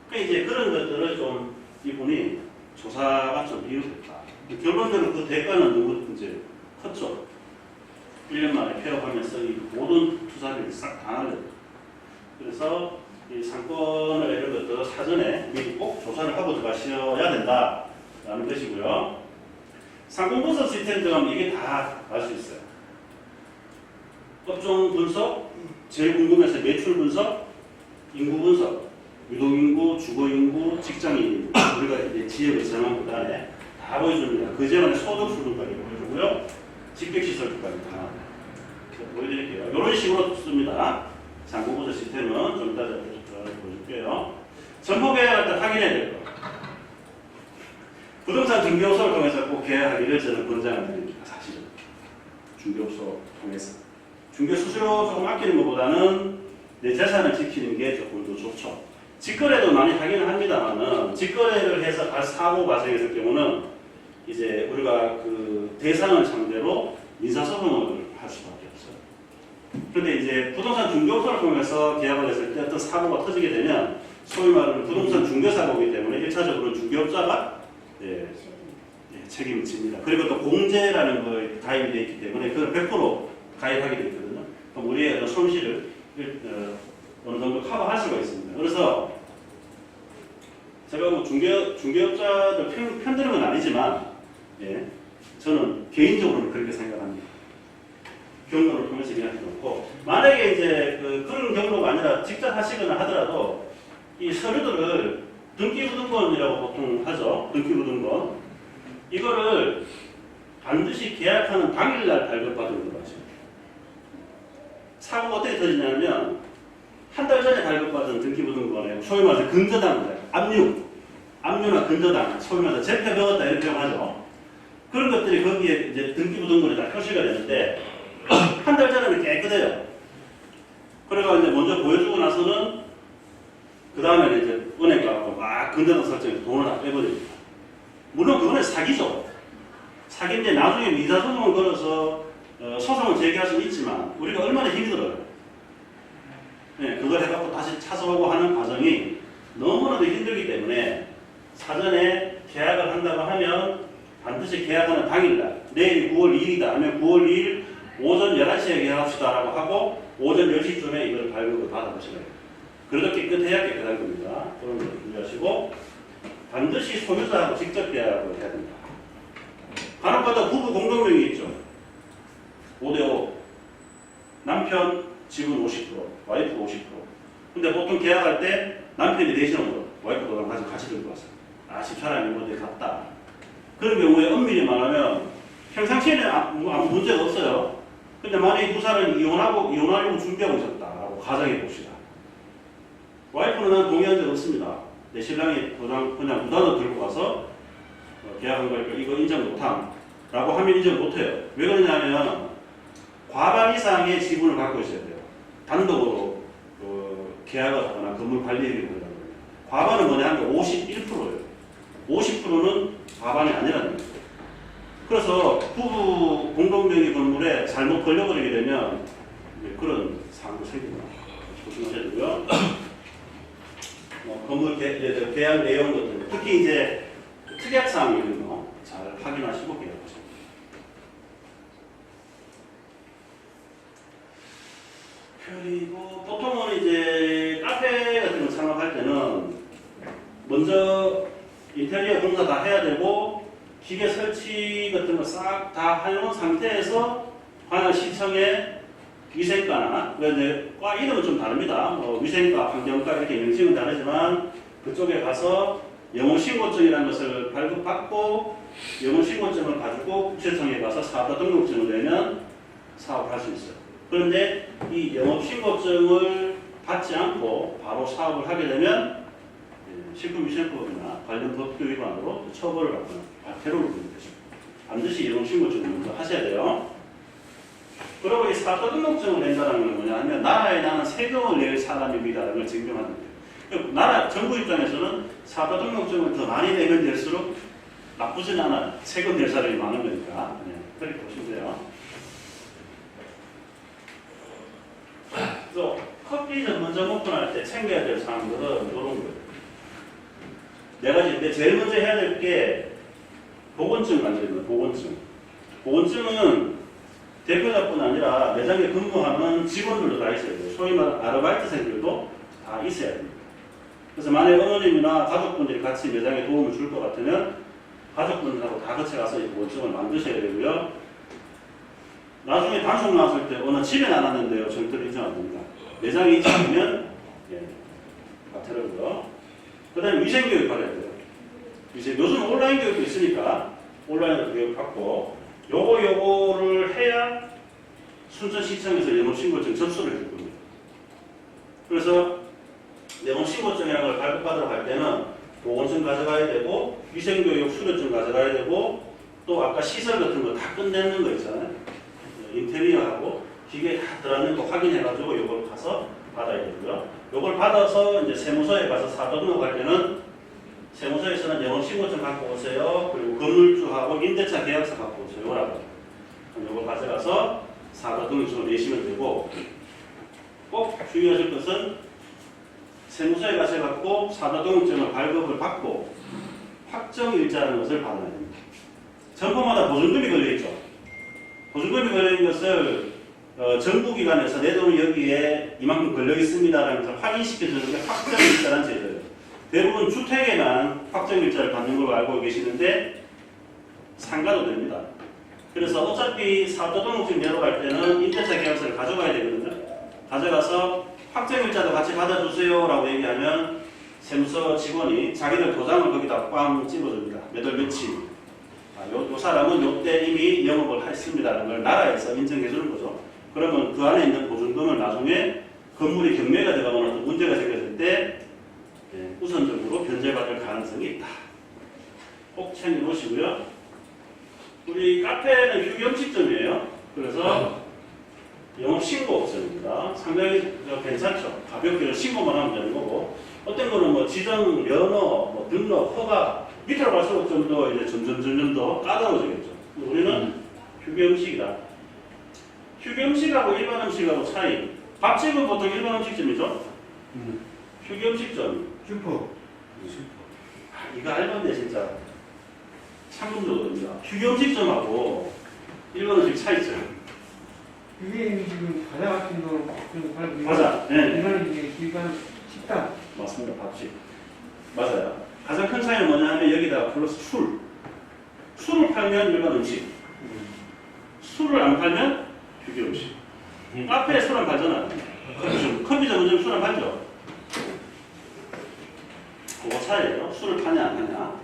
그러니까 이제 그런 것들을 좀 이분이 조사가 좀 이루어졌다. 결론적으로 그 대가는 너무 이제 컸죠. 1년 만에 폐업하면서 이 모든 투자비를 싹 다 날렸다. 그래서 이 상권을 이런 것도 사전에 미리 꼭 조사를 하고 들어가셔야 된다라는 것이고요. 상권 분석 시스템 들어가면 이게 다 알 수 있어요. 업종 분석, 제일 궁금해서 매출 분석, 인구 분석, 유동인구, 주거인구, 직장인 우리가 이제 지역을 정한 것 안에 다 보여줍니다. 그 지역의 소득 수준까지 보여주고요. 직격시설까지 다 보여드릴게요. 이런 식으로 씁니다. 상권 분석 시스템은 좀 이따 보여줄게요. 정보 계약할 때 확인해야 될 거. 부동산 중개업소를 통해서 꼭 계약하기를 저는 권장을 드립니다. 사실은 중개업소 통해서 중개 수수료 조금 아끼는 것보다는 내 재산을 지키는 게 조금 더 좋죠. 직거래도 많이 하기는 합니다만은 직거래를 해서 사고 발생했을 경우는 이제 우리가 그 대상을 상대로 민사소송을 할 수밖에 없어요. 그런데 이제 부동산 중개업소를 통해서 계약을 했을 때 어떤 사고가 터지게 되면 소위 말하는 부동산 중개사고이기 때문에 1차적으로 중개업자가 책임을 집니다. 그리고 또 공제라는 거에 가입이 되어 있기 때문에 그걸 100% 가입하게 되어 있거든요. 그럼 우리의 손실을 어느 정도 커버할 수가 있습니다. 그래서 제가 뭐 중개업자들 편드는 건 아니지만 저는 개인적으로는 그렇게 생각합니다. 경로를 통해서 이야기해 놓고 만약에 이제 그런 경로가 아니라 직접 하시거나 하더라도 이 서류들을 등기부등본이라고 보통 하죠. 등기부등본. 이거를 반드시 계약하는 당일날 발급받은 거죠. 사고가 어떻게 터지냐면 한 달 전에 발급받은 등기부등본에 소위 말해서 근저당, 압류나 근저당, 소위 말해서 재패 먹었다 이렇게 표현하죠. 그런 것들이 거기에 이제 등기부등본에 다 표시가 되는데 한 달 전에는 깨끗해요. 그래가 이제 먼저 보여주고 나서는 그 다음에는 이제 은행 가고 막 근저당 설정해서 돈을 다 빼버립니다. 물론 그거는 사기죠. 사기인데 나중에 미사소송을 걸어서 소송을 제기할 수는 있지만 우리가 얼마나 힘이 들어요. 네, 그걸 해갖고 다시 차서오고 하는 과정이 너무나도 힘들기 때문에 사전에 계약을 한다고 하면 반드시 계약하는 당일날 내일이 9월 2일이다 하면 9월 2일 오전 11시에 계약합시다 라고 하고 오전 10시쯤에 이걸 발급을 받아보시면 돼요. 그렇게 깨끗해야 깨끗할 겁니다. 그런 걸 준비하시고 반드시 소유자하고 직접 계약을 해야 됩니다. 간혹가다 부부 공동명의 있죠. 5대5 남편 지분 50% 와이프 50%. 근데 보통 계약할 때 남편이 대신으로 와이프도 같이 들고 왔어요. 아 집사람이 어디 갔다. 그런 경우에 엄밀히 말하면 평상시에는 아무 문제가 없어요. 근데 만약에 두 사람이 이혼하려고 준비하고 있었다라고 가정해 봅시다. 와이프는 난 동의한 적 없습니다. 내 신랑이 그냥 부담을 들고 와서 계약한 거니까 이거 인정 못함 라고 하면 인정 못해요. 왜 그러냐면 과반 이상의 지분을 갖고 있어야 돼요. 단독으로 계약을 하거나 건물 관리액을 하거나. 과반은 뭐냐 하면 51%예요. 50%는 과반이 아니라는 거예요. 그래서 부부 공동명의 건물에 잘못 걸려버리게 되면 그런 사고가 생깁니다. 조심하셔야 되고요. 건물 계약 내용 같은 거, 특히 이제 특약사항 이런 거 잘 확인하시고 계약하십니다. 그리고 보통은 이제 카페 같은 거 창업할 때는 먼저 인테리어 공사 다 해야 되고 기계 설치 같은 거 싹 다 해놓은 상태에서 관할 시청에 위생과나 과 이름은 좀 다릅니다. 위생과, 환경과 이렇게 명칭은 다르지만 그쪽에 가서 영업신고증이라는 것을 발급받고 영업신고증을 가지고 국세청에 가서 사업자 등록증을 내면 사업을 할 수 있어요. 그런데 이 영업신고증을 받지 않고 바로 사업을 하게 되면 식품위생법이나 관련 법규 위반으로 처벌을 받거나 과태료를 부르게 되죠. 반드시 영업신고증을 먼저 하셔야 돼요. 그리고 이 사업자 등록증을 낸다는 건 뭐냐 하면 나라에 나는 세금을 낼 사람입니다라는 걸 증명하는 거예요. 나라 정부 입장에서는 사업자 등록증을 더 많이 내면 될수록 나쁘진 않아요. 세금 낼 사람이 많은 거니까. 네, 그렇게 보시면 돼요. 또 커피 전문점 오픈할 때 챙겨야 될 사항들은 이런 거예요. 네 가지인데 제일 먼저 해야 될 게 보건증 만들면 보건증. 보건증은 대표자뿐 아니라 매장에 근무하는 직원들도 다 있어야 돼요. 소위 말하는 아르바이트생들도 다 있어야 됩니다. 그래서 만약 어머님이나 가족분들이 같이 매장에 도움을 줄 것 같으면 가족분들하고 다 같이 가서 이 보건증을 만드셔야 되고요. 나중에 단속 나왔을 때 어느 집에 나갔는데요. 절대로 인정 안 됩니다. 매장에 있지 않으면 과태료고요. 그 다음에 위생교육 받아야 돼요. 요즘 온라인 교육도 있으니까 온라인으로 교육 받고 요거를 해야 순천시청에서 영업신고증 접수를 해줄 겁니다. 그래서 영업신고증이라는 걸 발급받으러 갈 때는 보건증 가져가야 되고 위생교육 수료증 가져가야 되고 또 아까 시설 같은 거 다 끝내는 거 있잖아요. 인테리어하고 기계 다 들어있는 거 확인해가지고 요걸 가서 받아야 되고요. 요걸 받아서 이제 세무서에 가서 사업자 등록할 때는 세무서에서는 영업신고증 갖고 오세요. 그리고 건물주하고 임대차 계약서 갖고 오세요. 라고. 요걸 가져가서 사업자 등록증을 내시면 되고 꼭 주의하실 것은 세무서에 가셔갖고 사업자 등록증을 발급을 받고 확정일자라는 것을 받아야 됩니다. 점포마다 보증금이 걸려있죠. 보증금이 걸려있는 것을 정부기관에서 내 돈이 여기에 이만큼 걸려있습니다라는 것을 확인시켜주는 게 확정일자라는 제도예요. 대부분 주택에만 확정일자를 받는 걸로 알고 계시는데 상가도 됩니다. 그래서 어차피 사업자 등록증 내러 갈 때는 임대차 계약서를 가져가야 되거든요. 가져가서 확정일자도 같이 받아주세요 라고 얘기하면 세무서 직원이 자기들 도장을 거기다 꽝 찍어줍니다. 몇 월 며칠. 요 사람은 요때 이미 영업을 했습니다라는 걸 나라에서 인정해 주는 거죠. 그러면 그 안에 있는 보증금을 나중에 건물이 경매가 되거나 어떤 문제가 생겼을 때 우선적으로 변제받을 가능성이 있다. 꼭 챙겨 놓으시고요. 우리 카페는 휴게음식점이에요. 그래서 영업신고 옵션입니다. 상당히 괜찮죠. 가볍게 신고만 하면 되는 거고, 어떤 거는 뭐 지정, 면허, 뭐 등록, 허가 밑으로 갈수록 좀 더 이제 점점 더 까다로워지겠죠. 우리는 휴게음식이다. 휴게음식하고 일반 음식하고 차이. 밥집은 보통 일반 음식점이죠. 휴게음식점. 슈퍼. 이거 알건데 진짜 참금도거든요. 휴게음식점하고 일반 음식 차이죠. 그게 지금 과자 같은 거 좀 팔고. 과자. 네. 일반 중에 일반 식당. 맞습니다. 밥집. 맞아요. 가장 큰 차이는 뭐냐 하면 여기다가 플러스 술. 술을 팔면 일반 음식. 술을 안 팔면 휴게 음식. 카페에 술 안 팔잖아요. 커피점 요즘 술 안 팔죠. 그거 차이예요. 술을 파냐 안 파냐.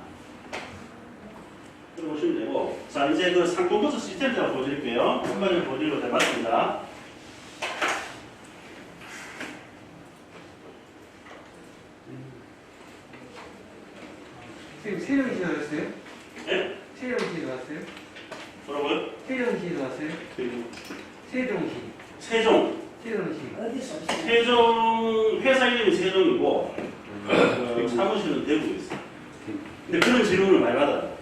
들어보시면 되고. 자, 이제 그 상품버스 시스템 제가 보여드릴게요. 한 가지 보여드리고 잘 맞습니다. 선생님 세령시 나왔어요? 네? 세령시 나왔어요? 뭐라고요? 세령시 나왔어요? 세종시. 세종. 세종시. 어디서? 세종 회사 이름이 세종이고 그 사무실은 대구에 있어요. 근데 그런 질문을 많이 받아요.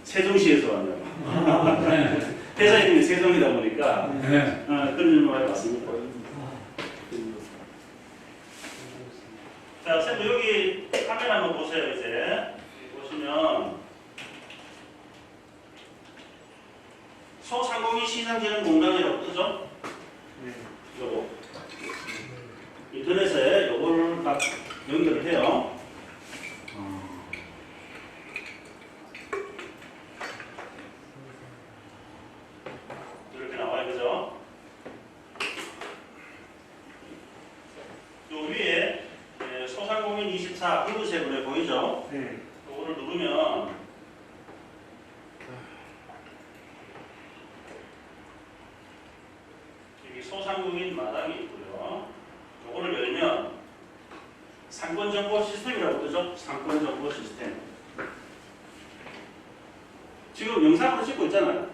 세종시에서 왔냐고. 회사 이름이 세종이다 보니까 그런 질문 많이 받습니다. 자, 쌤 여기 카메라 한번 보세요. 이제 보시면 소상공인 시장진흥공단이라고 뜨죠? 네. 요거 인터넷에 요거를 딱 연결을 해요. 이렇게 나와요, 그죠? 요 위에 소상공인 24 붉은색으로 보이죠? 네. 요거를 누르면 여기 소상공인 마당이 있고요. 요거를 열면 상권정보 시스템이라고 뜨죠? 상권정보 시스템. 지금 영상으로 찍고 있잖아요.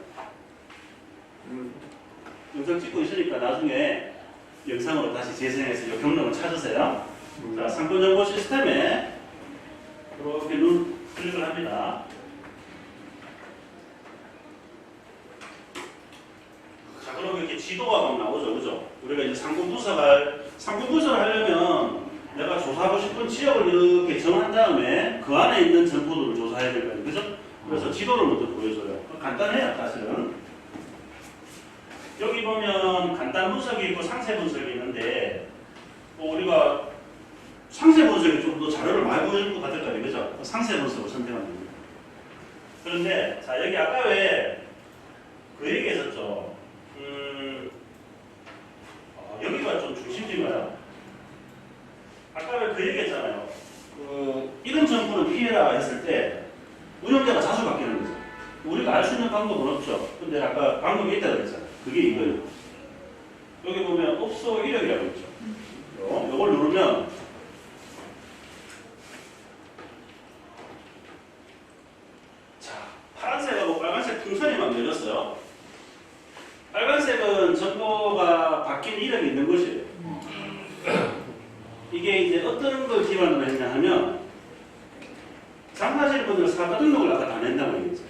영상 찍고 있으니까 나중에 영상으로 다시 재생해서 이 경로를 찾으세요. 자, 상권정보 시스템에 이렇게 눈 클릭을 합니다. 자, 그럼 이렇게 지도가 막 나오죠, 그죠? 우리가 이제 상권분석을 하려면 내가 조사하고 싶은 지역을 이렇게 정한 다음에 그 안에 있는 점포들을 조사해야 될 거예요, 그죠? 그래서 지도를 먼저 보여줘요. 간단해요, 사실은. 여기 보면 간단 분석이 있고 상세 분석이 있는데, 뭐 우리가 상세 분석이 좀 더 자료를 많이 보여줄 것 같을 거예요, 그죠? 상세 분석을 선택하면 됩니다. 그런데, 자, 여기 아까 왜 그 얘기 했었죠? 여기가 좀 중심지인가요? 아까 왜 그 얘기 했잖아요. 이런 정보는 피해라 했을 때 운영자가 자주 바뀌는 거죠. 우리가 알 수 있는 방법은 없죠. 근데 아까 방법이 있다고 그랬잖아요. 그게 이거예요. 여기 보면 업소 이력이라고 있죠. 이걸 누르면 자, 파란색하고 빨간색 풍선이 막 열렸어요. 빨간색은 정보가 바뀐 이력이 있는 것이에요. 이게 이제 어떤 걸 기반으로 했냐 하면 장사하시는 분들은 사업자 등록을 아까 다 낸다고 얘기했죠.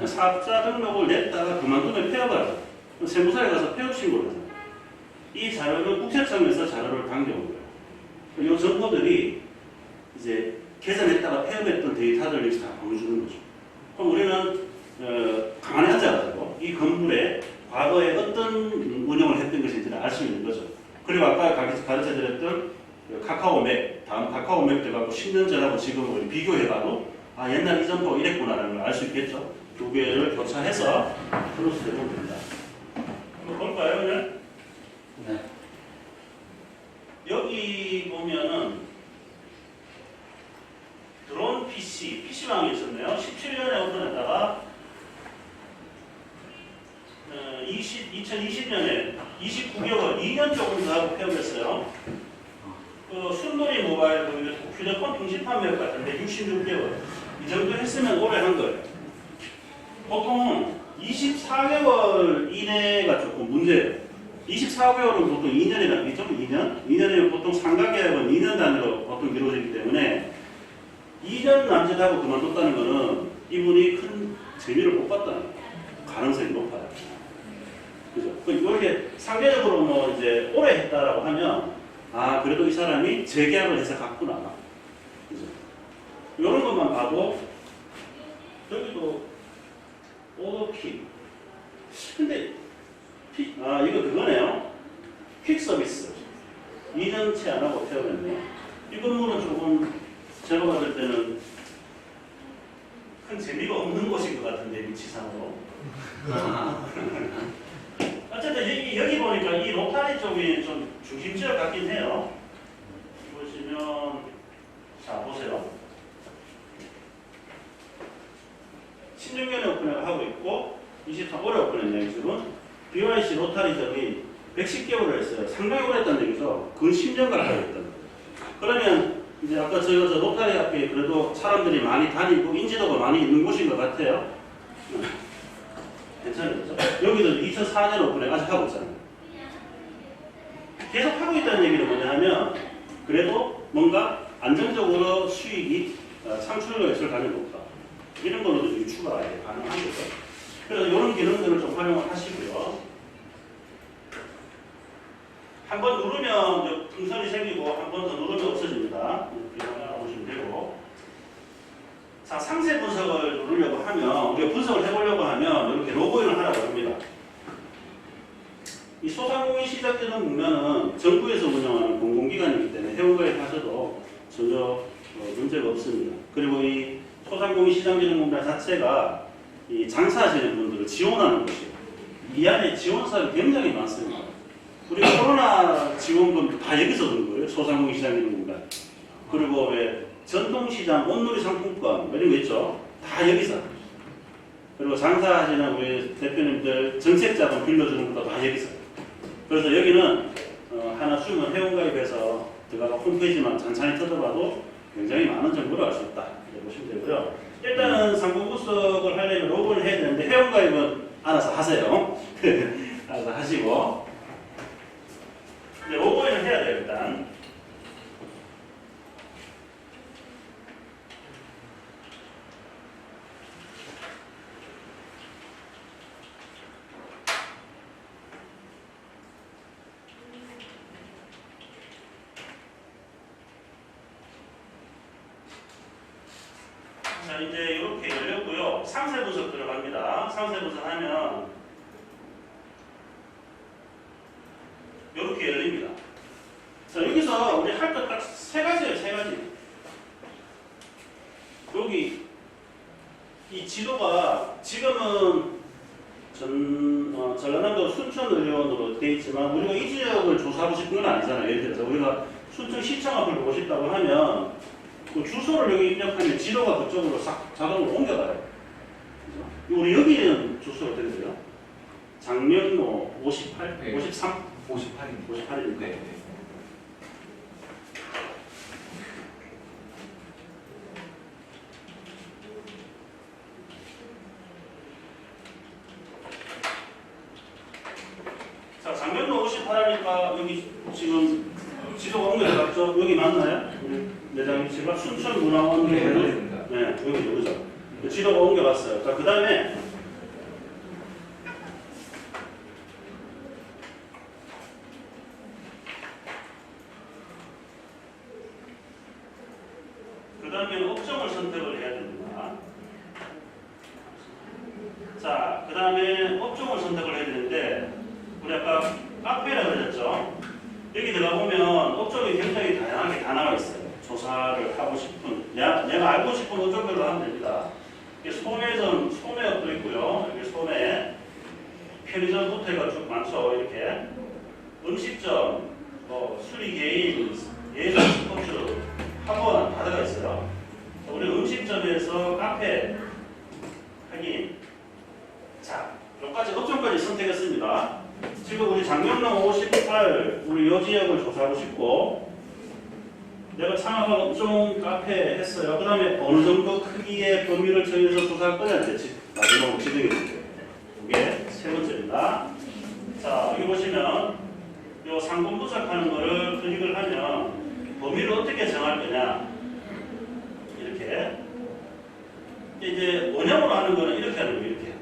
사업자 등록을 냈다가 그만두면 폐업하죠. 세무서에 가서 폐업 신고를 하잖아요. 이 자료는 국세청에서 자료를 당겨온 거예요. 이 정보들이 이제 개선했다가 폐업했던 데이터들을 다 보여주는 거죠. 그럼 우리는 가만히 앉아가지고 이 건물에 과거에 어떤 운영을 했던 것인지를 알 수 있는 거죠. 그리고 아까 가르쳐드렸던 카카오맵, 다음 카카오맵 들어가고 10년 전하고 지금 비교해봐도 아 옛날 이 점포 이랬구나라는 걸 알 수 있겠죠. 두 개를 교차해서 플러스 해보면 됩니다. 한번 볼까요, 그냥? 네. 여기 보면은 PC방이 있었네요. 17년에 오픈했다가 2020년에 29개월, 2년 조금 더 하고 폐업했어요. 그 순돌이 모바일 그 휴대폰 통신 판매업 같은데 66개월. 이 정도 했으면 오래 한 거예요. 보통 24개월 이내가 조금 문제예요. 24개월은 보통 2년이라는 게 2년이면 보통 상가계약은 2년 단위로 보통 이루어지기 때문에 2년 남짓하고 그만뒀다는 거는 이분이 큰 재미를 못 봤다는 거예요. 가능성이 높아요. 그죠? 이렇게 상대적으로 뭐 이제 오래 했다라고 하면 아 그래도 이 사람이 재계약을 해서 갔구나. 그죠? 이런 것만 봐도 여기도 오더킥. 근데 이거 그거네요. 퀵 서비스. 2년치 안 하고 폐업했네요. 이 건물은 조금 제가 봤을 때는 큰 재미가 없는 곳인 것 같은데 위치상으로. 어쨌든 여기 보니까 이 로타리 쪽이 좀 중심지역 같긴 해요. 보시면 자 보세요. 16년에 오픈을 하고 있고 23월에 오픈했네요. 지금 BYC 로타리점이 110개월을 했어요. 상당히 오래 했다는 얘기죠. 근 10년간 하고 있다는 거예요. 그러면 이제 아까 저희가 저 로타리 앞에 그래도 사람들이 많이 다니고 인지도가 많이 있는 곳인 것 같아요. 괜찮죠? 여기도 2004년 오픈에 아직 하고 있잖아요. 계속 하고 있다는 얘기는 뭐냐 하면 그래도 뭔가 안정적으로 수익이 창출과 예술 가능이 높다. 이런 걸로도 유추가 가능한 거죠. 그래서 이런 기능들을 좀 활용을 하시고요. 한 번 누르면 풍선이 생기고 한 번 더 누르면 없어집니다. 이렇게 알아보시면 되고. 자, 상세 분석을 누르려고 하면, 우리가 분석을 해보려고 하면 이렇게 로그인을 하라고 합니다. 이 소상공인 시작되는 국면은 정부에서 운영하는 공공기관이기 때문에 회원가입 하셔도 전혀 문제가 없습니다. 그리고 이 소상공인 시장진흥공단 자체가 이 장사하시는 분들을 지원하는 곳이에요. 이 안에 지원사가 굉장히 많습니다. 우리 코로나 지원금 다 여기서 든 거예요. 소상공인 시장진흥공단. 그리고 왜 전통시장, 온누리 상품권 이런 거 있죠. 다 여기서. 그리고 장사하시는 우리 대표님들 정책자금 빌려주는 것도 다 여기서. 그래서 여기는 하나 숨은 회원가입해서 들어가서 홈페이지만 찬찬히 뜯어봐도 굉장히 많은 정보를 알 수 있다. 이렇게 보시면 되고요. 일단은 상품 분석을 하려면 로그인을 해야 되는데 회원가입은 알아서 하세요. 알아서 하시고 이제 로그인을 해야 돼요. 일단. 자, 이제 이렇게 열렸고요. 상세 분석 들어갑니다. 상세 분석하면 이렇게 열립니다. 자, 여기서 우리 할 것 딱 세 가지예요. 세 가지. 여기 이 지도가 지금은 전라남도 순천의료원으로 되어 있지만 우리가 이 지역을 조사하고 싶은 건 아니잖아요. 예를 들어서 우리가 순천시청 앞을 보고 싶다고 하면 그 주소를 여기 입력하면 지도가 그쪽으로 싹 자동으로 옮겨가요. 그죠? 우리 여기는 주소가 어떻게 돼요? 장면로 58? 네. 53? 58입니다. 58입니까? 네. 자, 장면로 58하니까 여기 지금 지도가 옮겨갔죠? 여기 맞나요? 우리 매장 위치가 순천문화원 네, 네, 맞습니다. 여기 여기죠. 지도가 옮겨갔어요. 자, 그 다음에 업종을 선택을 해야 됩니다. 자, 그 다음에 업종을 선택을 해야 되는데 우리 아까 카페라고 그랬죠? 여기 들어가 보면 업종이 굉장히 다양하게 다 나와 있어요. 조사를 하고 싶은, 내가 알고 싶은 업종별로 하면 됩니다. 소매점, 소매업도 있고요. 여기 소매, 편의점 호텔가 쭉 많죠. 이렇게 음식점, 수리 개인, 예술 스포츠, 학원 다 들어가 있어요. 우리 음식 시점에서 카페 확인. 자, 여기까지 업종까지 선택했습니다. 지금 우리 장명동 58 우리 요 지역을 조사하고 싶고 내가 창업한 업종 카페 했어요. 그 다음에 어느 정도 크기의 범위를 정해서 조사할 거냐 이제 마지막으로 지정해 줄게요. 이게 세 번째입니다. 자, 여기 보시면 요 상권 분석하는 거를 클릭을 하면 범위를 어떻게 정할 거냐 이렇게 이제 원형으로 하는 거는 이렇게 하는 거예요. 이렇게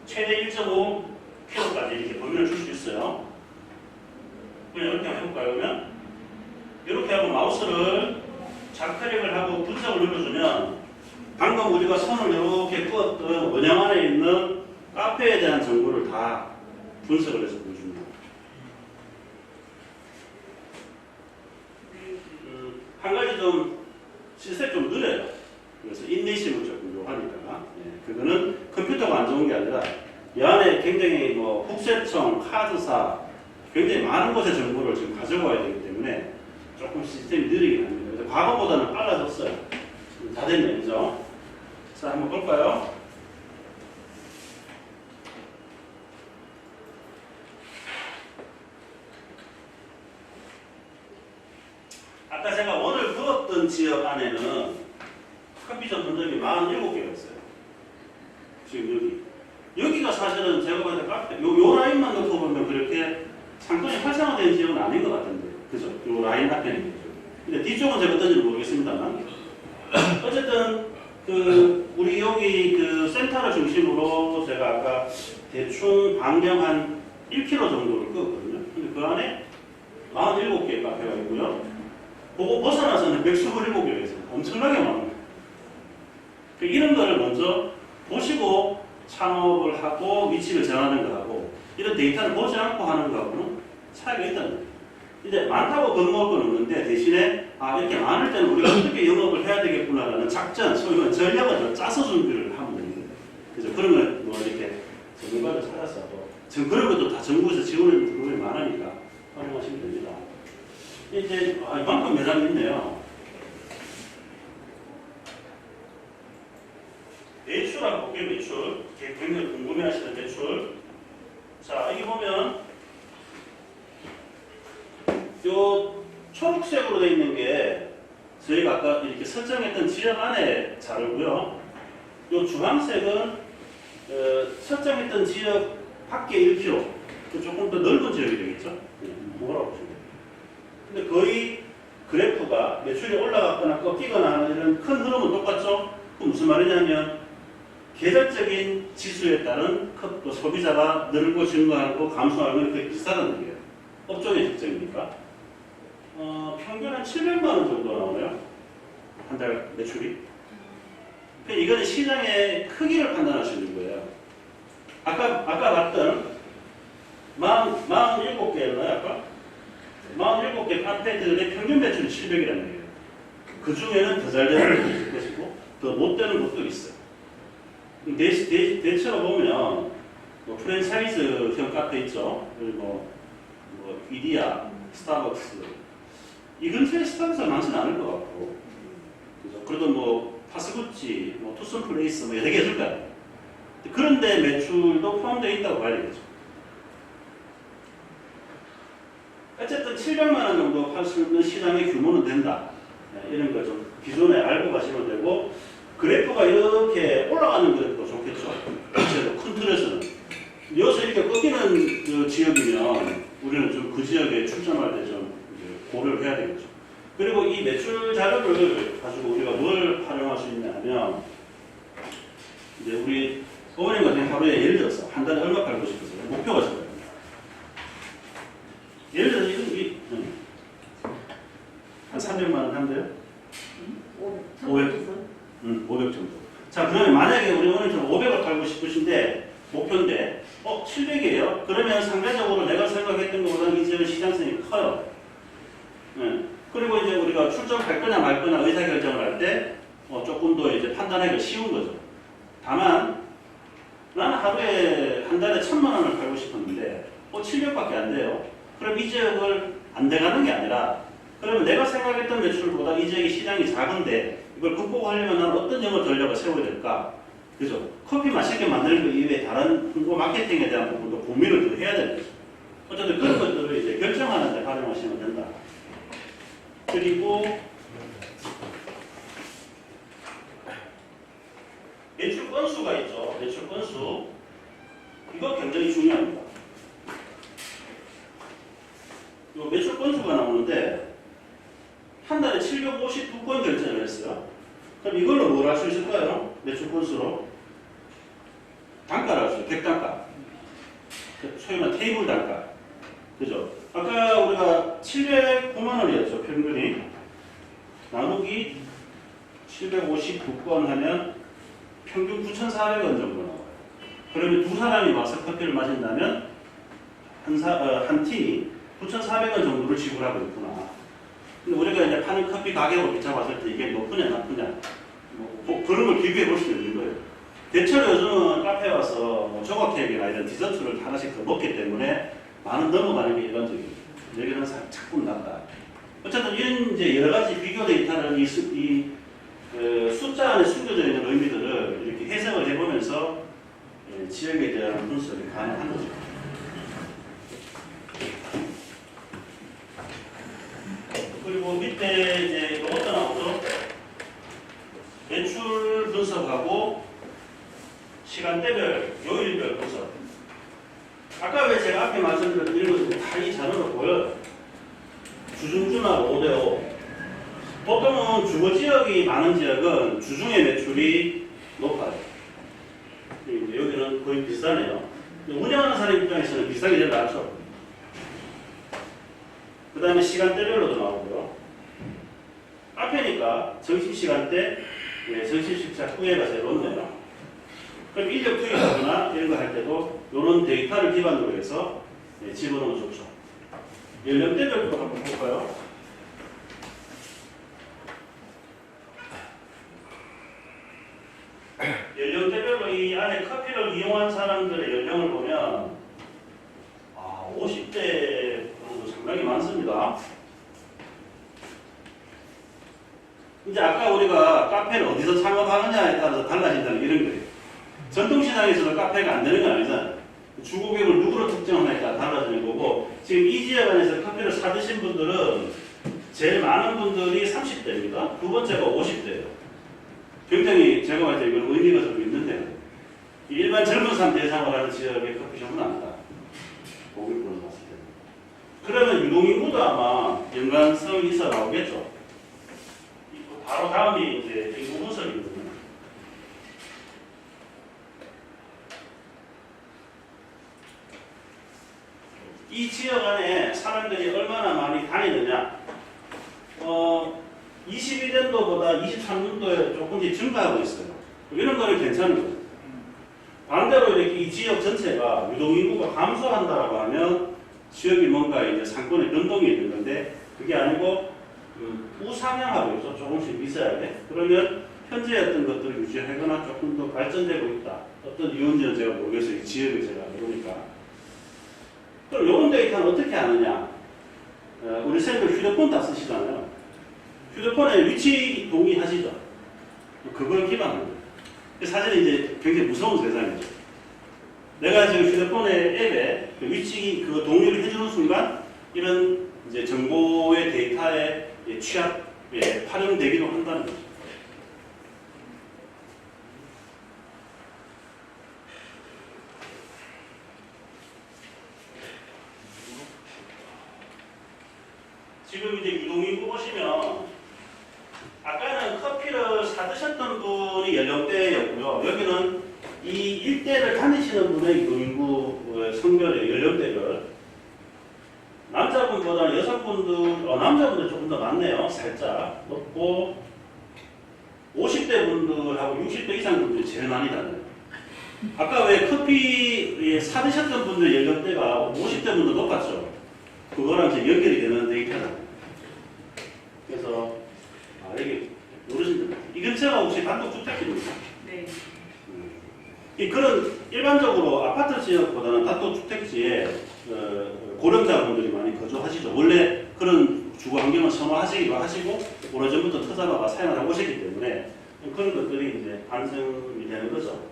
최대 1.5kg까지 이렇게 범위를 줄 수 있어요. 그냥 이렇게 한번 해볼까요? 그러면 이렇게 하고 마우스를 좌클릭을 하고 분석을 눌러주면 방금 우리가 손을 이렇게 끄었던 원형 안에 있는 카페에 대한 정보를 다 분석을 해서 보여줍니다. 한 가지 좀 시스템 좀 느려요. 그래서 인내심을 조금 요하니까 그거는 컴퓨터가 안 좋은 게 아니라 이 안에 굉장히 뭐 국세청, 카드사 굉장히 많은 곳의 정보를 지금 가져와야 되기 때문에 조금 시스템이 느리긴 합니다. 그래서 과거보다는 빨라졌어요. 다 됐네요, 그죠? 자, 한번 볼까요? 아까 제가 원을 그었던 지역 안에는 커피숍 분점이 47개가 있어요. 지금 여기가 사실은 제가 봤을 때 카페, 요 라인만 놓고 보면 그렇게 상권이 활성화된 지역은 아닌 것 같은데, 그죠? 요 라인 앞에는 거죠. 근데 뒤쪽은 제가 어떤지는 모르겠습니다만, 어쨌든 우리 여기 센터를 중심으로 제가 아까 대충 반경 한 1km 정도를 끄었거든요. 근데 그 안에 47개의 카페가 있고요. 그거 벗어나서는 127개가 있어요. 엄청나게 많아요. 이런 거를 먼저 보시고 창업을 하고 위치를 정하는 거하고 이런 데이터를 보지 않고 하는 거하고는 차이가 있다는 거예요. 이제 많다고 겁먹을 건 없는데 대신에 이렇게 많을 때는 우리가 어떻게 영업을 해야 되겠구나라는 작전, 소위 말하는 전략을 좀 짜서 준비를 하면 됩니다. 그래서 그런 걸 뭐 이렇게 전문가를 찾아서 그런 것도 다 정부에서 지원해 주는 부분이 많으니까 활용하시면 됩니다. 이제 이만큼 매장이 있네요. 매출하고 볼게요. 매출. 굉장히 궁금해하시는 매출. 자, 여기 보면 요 초록색으로 되어 있는 게 저희가 아까 이렇게 설정했던 지역 안에 자료고요. 요 주황색은 설정했던 지역 밖에 1km. 조금 더 넓은 지역이 되겠죠. 뭐라고 보시면 돼요. 근데 거의 그래프가 매출이 올라갔거나 꺾이거나 하는 이런 큰 흐름은 똑같죠. 그 무슨 말이냐면 계절적인 지수에 따른 소비자가 늘고 증가하고 감소하는 게 비슷하다는 얘기예요. 업종의 특징이니까. 평균 한 700만 원 정도 나오네요. 한 달 매출이. 이거는 시장의 크기를 판단할 수 있는 거예요. 아까 봤던 47개였나요? 아까? 47개 카페들의 평균 매출이 700이라는 얘기예요. 그 중에는 더 잘 되는 것도 있을 것이고 더 못 되는 것도 있어요. 대체로 보면 뭐 프랜차이즈형 카페 있죠. 그리고 뭐 이디야, 스타벅스 이 근처에 스타벅스가 많지는 않을 것 같고, 그죠? 그래도 뭐 파스구치, 뭐 투썸플레이스 뭐 여러 개 해줄 거예요. 그런데 매출도 포함되어 있다고 봐야 되겠죠. 어쨌든 700만 원 정도 팔 수 있는 시장의 규모는 된다. 이런 거 좀 기존에 알고 가시면 되고, 그래프가 이렇게 올라가는 그래프가 좋겠죠. 큰 틀에서는. 여기서 이렇게 꺾이는 그 지역이면 우리는 좀 그 지역에 출점할 때 좀 고려를 해야 되겠죠. 그리고 이 매출 자료를 가지고 우리가 뭘 활용할 수 있냐면, 이제 우리 어머님 같은 하루에 예를 들어서 한 달에 얼마 팔고 싶으세요? 목표가 있어요. 예를 들어서 한 300만 원 한대요? 500 정도. 자, 그러면 만약에 우리 어머님처럼 500을 팔고 싶으신데 목표인데 700이에요? 그러면 상대적으로 내가 생각했던 것보다는 이 지역의 시장성이 커요. 그리고 이제 우리가 출점할 거냐 말 거냐 의사결정을 할 때 조금 더 이제 판단하기가 쉬운 거죠. 다만 나는 하루에 한 달에 1000만 원을 팔고 싶었는데 700밖에 안 돼요. 그럼 이 지역을 안 돼가는 게 아니라, 그러면 내가 생각했던 매출보다 이 지역의 시장이 작은데 그걸 극복하려면 나는 어떤 영업 전략을 세워야 될까? 그죠? 커피 맛있게 만드는 것 이외에 다른 홍보 마케팅에 대한 부분도 고민을 더 해야 되는 거죠. 어쨌든 그런 것들을 이제 결정하는 데 활용하시면 된다. 그리고 매출 건수가 있죠. 매출 건수. 이거 굉장히 중요합니다. 이 매출 건수가 나오는데 한 달에 752건 결제를 했어요. 그럼 이걸로 뭘 할 수 있을까요? 매출 건수로 단가를 할 수 있어요. 객단가. 소위 말해 테이블 단가. 그죠? 아까 우리가 709만 원이었죠. 평균이. 나누기 759건 하면 평균 9,400원 정도 나와요. 그러면 두 사람이 와서 커피를 마신다면 한 팀이 9,400원 정도를 지불하고 있구나. 근데 우리가 이제 파는 커피 가격을 비춰봤을 때 이게 높으냐 나쁘냐 그런 걸 비교해 볼 수 있는 거예요. 대체로 요즘은 카페에 와서 뭐 조각 케이크나 이런 디저트를 하나씩 더 먹기 때문에 많은 넘어가는 게 일반적입니다. 여기는 조금 낮다. 어쨌든 이런 이제 여러 가지 비교 데이터를 숫자 안에 숨겨져 있는 의미들을 이렇게 해석을 해보면서 지역에 대한 분석이 가능한 거죠. 그리고 밑에 이제 이것도 나오죠. 매출 분석하고 시간대별, 요일별 분석. 아까 왜 제가 앞에 말씀드렸던 이런 것들이 다 이 자료로 보여요. 주중주말 5대5. 보통은 주거 지역이 많은 지역은 주중에 매출이 높아요. 여기는 거의 비슷하네요. 운영하는 사람 입장에서는 비슷하게 제일 낫죠. 그 다음에 시간대별로도 나오고요. 앞에니까 점심시간대, 점심식사 후에가 제일 높네요. 그럼 인력 투입하거나 이런 거 할 때도 이런 데이터를 기반으로 해서 집어넣으면 좋죠. 연령대별도 한번 볼까요? 연령대별로 이 안에 커피를 이용한 사람들의 연령을 보면 50대 정도 상당히 많습니다. 이제 아까 우리가 카페를 어디서 창업하느냐에 따라서 달라진다는 이런 거예요. 전통시장에서는 카페가 안 되는 건 아니잖아요. 주고객을 누구로 특정하냐에 따라 달라지는 거고, 지금 이 지역 안에서 커피를 사드신 분들은 제일 많은 분들이 30대입니다. 두 번째가 50대예요. 굉장히 제가 봤을 때 이건 의미가 좀 있는데요. 일반 젊은 사람 대상으로 하는 지역의 커피숍은 아니다. 고객으로 봤을 때. 그러면 유동인구도 아마 연관성이 있어 나오겠죠. 바로 다음이 이제 인구 분석이거든요. 이 지역 안에 사람들이 얼마나 많이 다니느냐. 21년도보다 23년도에 조금씩 증가하고 있어요. 이런 거는 괜찮은 거예요. 반대로 이렇게 이 지역 전체가 유동인구가 감소한다라고 하면 지역이 뭔가 이제 상권의 변동이 있는 건데, 그게 아니고 우상향하고 있어. 조금씩 미세하게. 그러면 현재 어떤 것들을 유지하거나 조금 더 발전되고 있다. 어떤 이유인지는 제가 모르겠어요. 이 지역을 제가 모르니까. 그럼 이런 데이터는 어떻게 아느냐? 우리 선생님들 휴대폰 다 쓰시잖아요. 휴대폰에 위치 동의하시죠? 그걸 기반으로. 사실은 이제 굉장히 무서운 세상이죠. 내가 지금 휴대폰의 앱에 그 위치 그 동의를 해주는 순간 이런 이제 정보의 데이터의 취합에 활용되기도 한다는 거죠. 지금 이제 유동인구 보시면 아까는 커피를 사드셨던 분이 연령대였고요. 여기는 이 일대를 다니시는 분의 유동인구 성별의 연령대별. 남자분보다 여성분들, 남자분들 조금 더 많네요. 살짝 높고 50대 분들하고 60대 이상 분들이 제일 많이 다녀요. 아까 왜 커피 사드셨던 분들 연령대가 50대 분도 높았죠. 그거랑 이제 연결이 되는 데이터다. 그래서 여기 모르신다. 이 근처가 혹시 단독주택입니까? 네. 그런 일반적으로 아파트 지역보다는 단독주택지에 고령자분들이 많이 거주하시죠. 원래 그런 주거 환경을 선호하시기도 하시고 오래전부터 터잡아가 사용을 하고 오셨기 때문에 그런 것들이 이제 반성이 되는 거죠.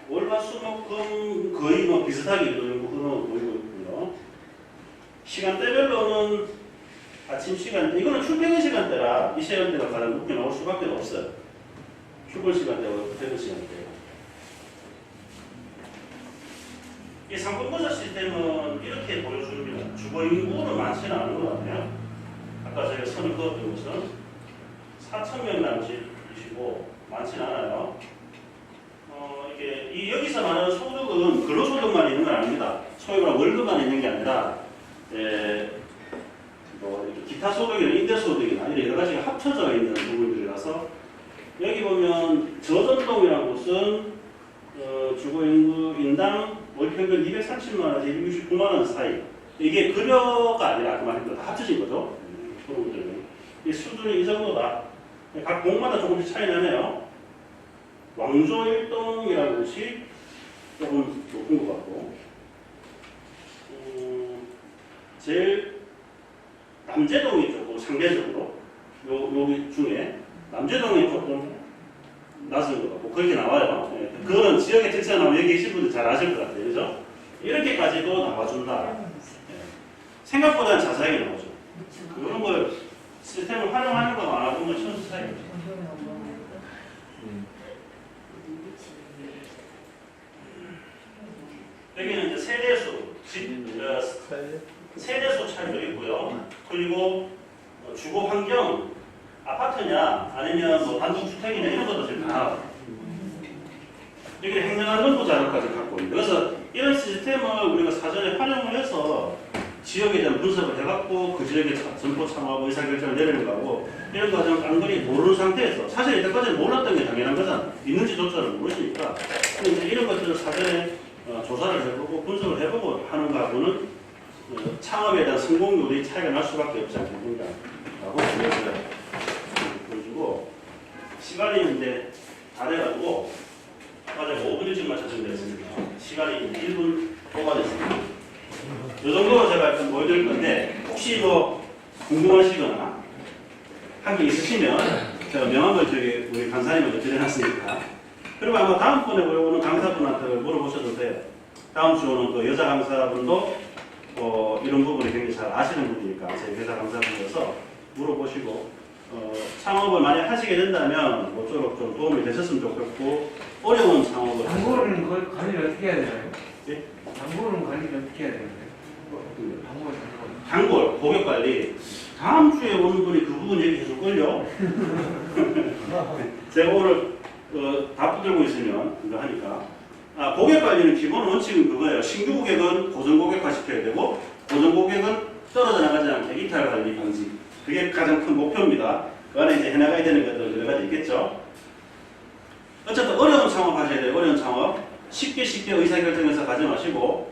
월화수목금 거의 뭐 비슷하게 흐름을 보이고 있고요. 시간대별로는 아침 시간대, 이거는 출퇴근 시간대라 이 시간대가 가장 높게 나올 수밖에 없어요. 출근 시간대와 퇴근 시간대. 이 상권분석 시스템은 이렇게 보여줍니다. 주거 인구는 많지는 않은 것 같아요. 아까 저희가 선을 그었던 것은 4,000명 남짓이시고 많지는 않아요. 이게 여기서 말하는 소득은 근로소득만 있는 건 아닙니다. 소위 말하는 월급만 있는 게 아니라 뭐 이렇게 기타 소득이나 임대소득이나 이런 여러 가지가 합쳐져 있는 부분들이라서 여기 보면 저전동이라는 곳은 주거인구인당 월평균 230만 원에서 269만 원 사이. 이게 급여가 아니라 그 말입니다. 다 합쳐진 거죠. 이 수준이 이 정도다. 각 공마다 조금씩 차이 나네요. 왕조 1동이라는 곳이 조금 높은 것 같고, 제일 남제동이 조금 상대적으로 여기 중에 남제동이 조금 낮은 것 같고 그렇게 나와요. 네. 그거는 지역의 특성하면 여기 계신 분들 잘 아실 것 같아요. 그죠? 이렇게까지도 나와준다. 네. 생각보다는 자세하게 나오죠. 이런 걸 시스템을 활용하는 거 안 하는 건 천수 차이죠. 여기는 이제 세대수 차이도 있고요. 그리고 주거 환경, 아파트냐 아니면 뭐 단독주택이냐 이런 것도 지금 다 여기 행정안 정보 자료까지 갖고 있는데, 그래서 이런 시스템을 우리가 사전에 활용을 해서 지역에 대한 분석을 해갖고 그 지역에 점포 참여하고 의사결정을 내리는 거하고 이런 과정을 깡그리 모르는 상태에서, 사실 이때까지는 몰랐던 게 당연한 거잖아. 있는지조차를 모르시니까. 근데 이제 이런 것들을 사전에 조사를 해보고 분석을 해보고 하는 거하고는 창업에 대한 성공률이 차이가 날 수밖에 없지 않겠는가라고 보여주고, 시간이 이제 다 돼가지고 맞아요. 5분 일찍 맞춰주면 되겠습니다. 시간이 1분 뽑아냈습니다. 이 정도로 제가 일단 보여드릴 건데, 혹시 뭐 궁금하시거나 한 게 있으시면 제가 명함을 저기 우리 강사님한테 드려놨으니까, 그리고 아마 다음번에 오는 강사분한테 물어보셔도 돼요. 다음 주에 오는 그 여자 강사분도 이런 부분을 굉장히 잘 아시는 분이니까 제 여자 강사분이어서 물어보시고, 창업을 만약 하시게 된다면 모쪼록 좀 도움이 되셨으면 좋겠고, 어려운 창업을 광고는 관리를 어떻게 해야 되나요? 예? 광고는 관리를 어떻게 해야 되나요? 단골, 고객 관리. 다음 주에 오는 분이 그 부분 얘기해 줄걸요? 제가 오늘 다 붙들고 있으면 이거 하니까. 고객 관리는 기본 원칙은 그거예요. 신규 고객은 고정 고객화 시켜야 되고, 고정 고객은 떨어져 나가지 않게 이탈 관리 방지. 그게 가장 큰 목표입니다. 그 안에 이제 해나가야 되는 것들 여러 가지 있겠죠. 어쨌든 어려운 창업 하셔야 돼요. 어려운 창업. 쉽게 의사결정해서 가지 마시고,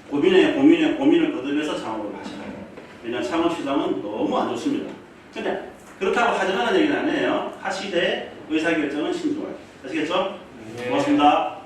고민을 거듭해서 창업을 하셔야 돼요. 왜냐하면 창업 시장은 너무 안 좋습니다. 근데 그렇다고 하지 말라는 얘기는 아니에요. 하시되 의사결정은 신중하게. 아시겠죠? 네. 고맙습니다.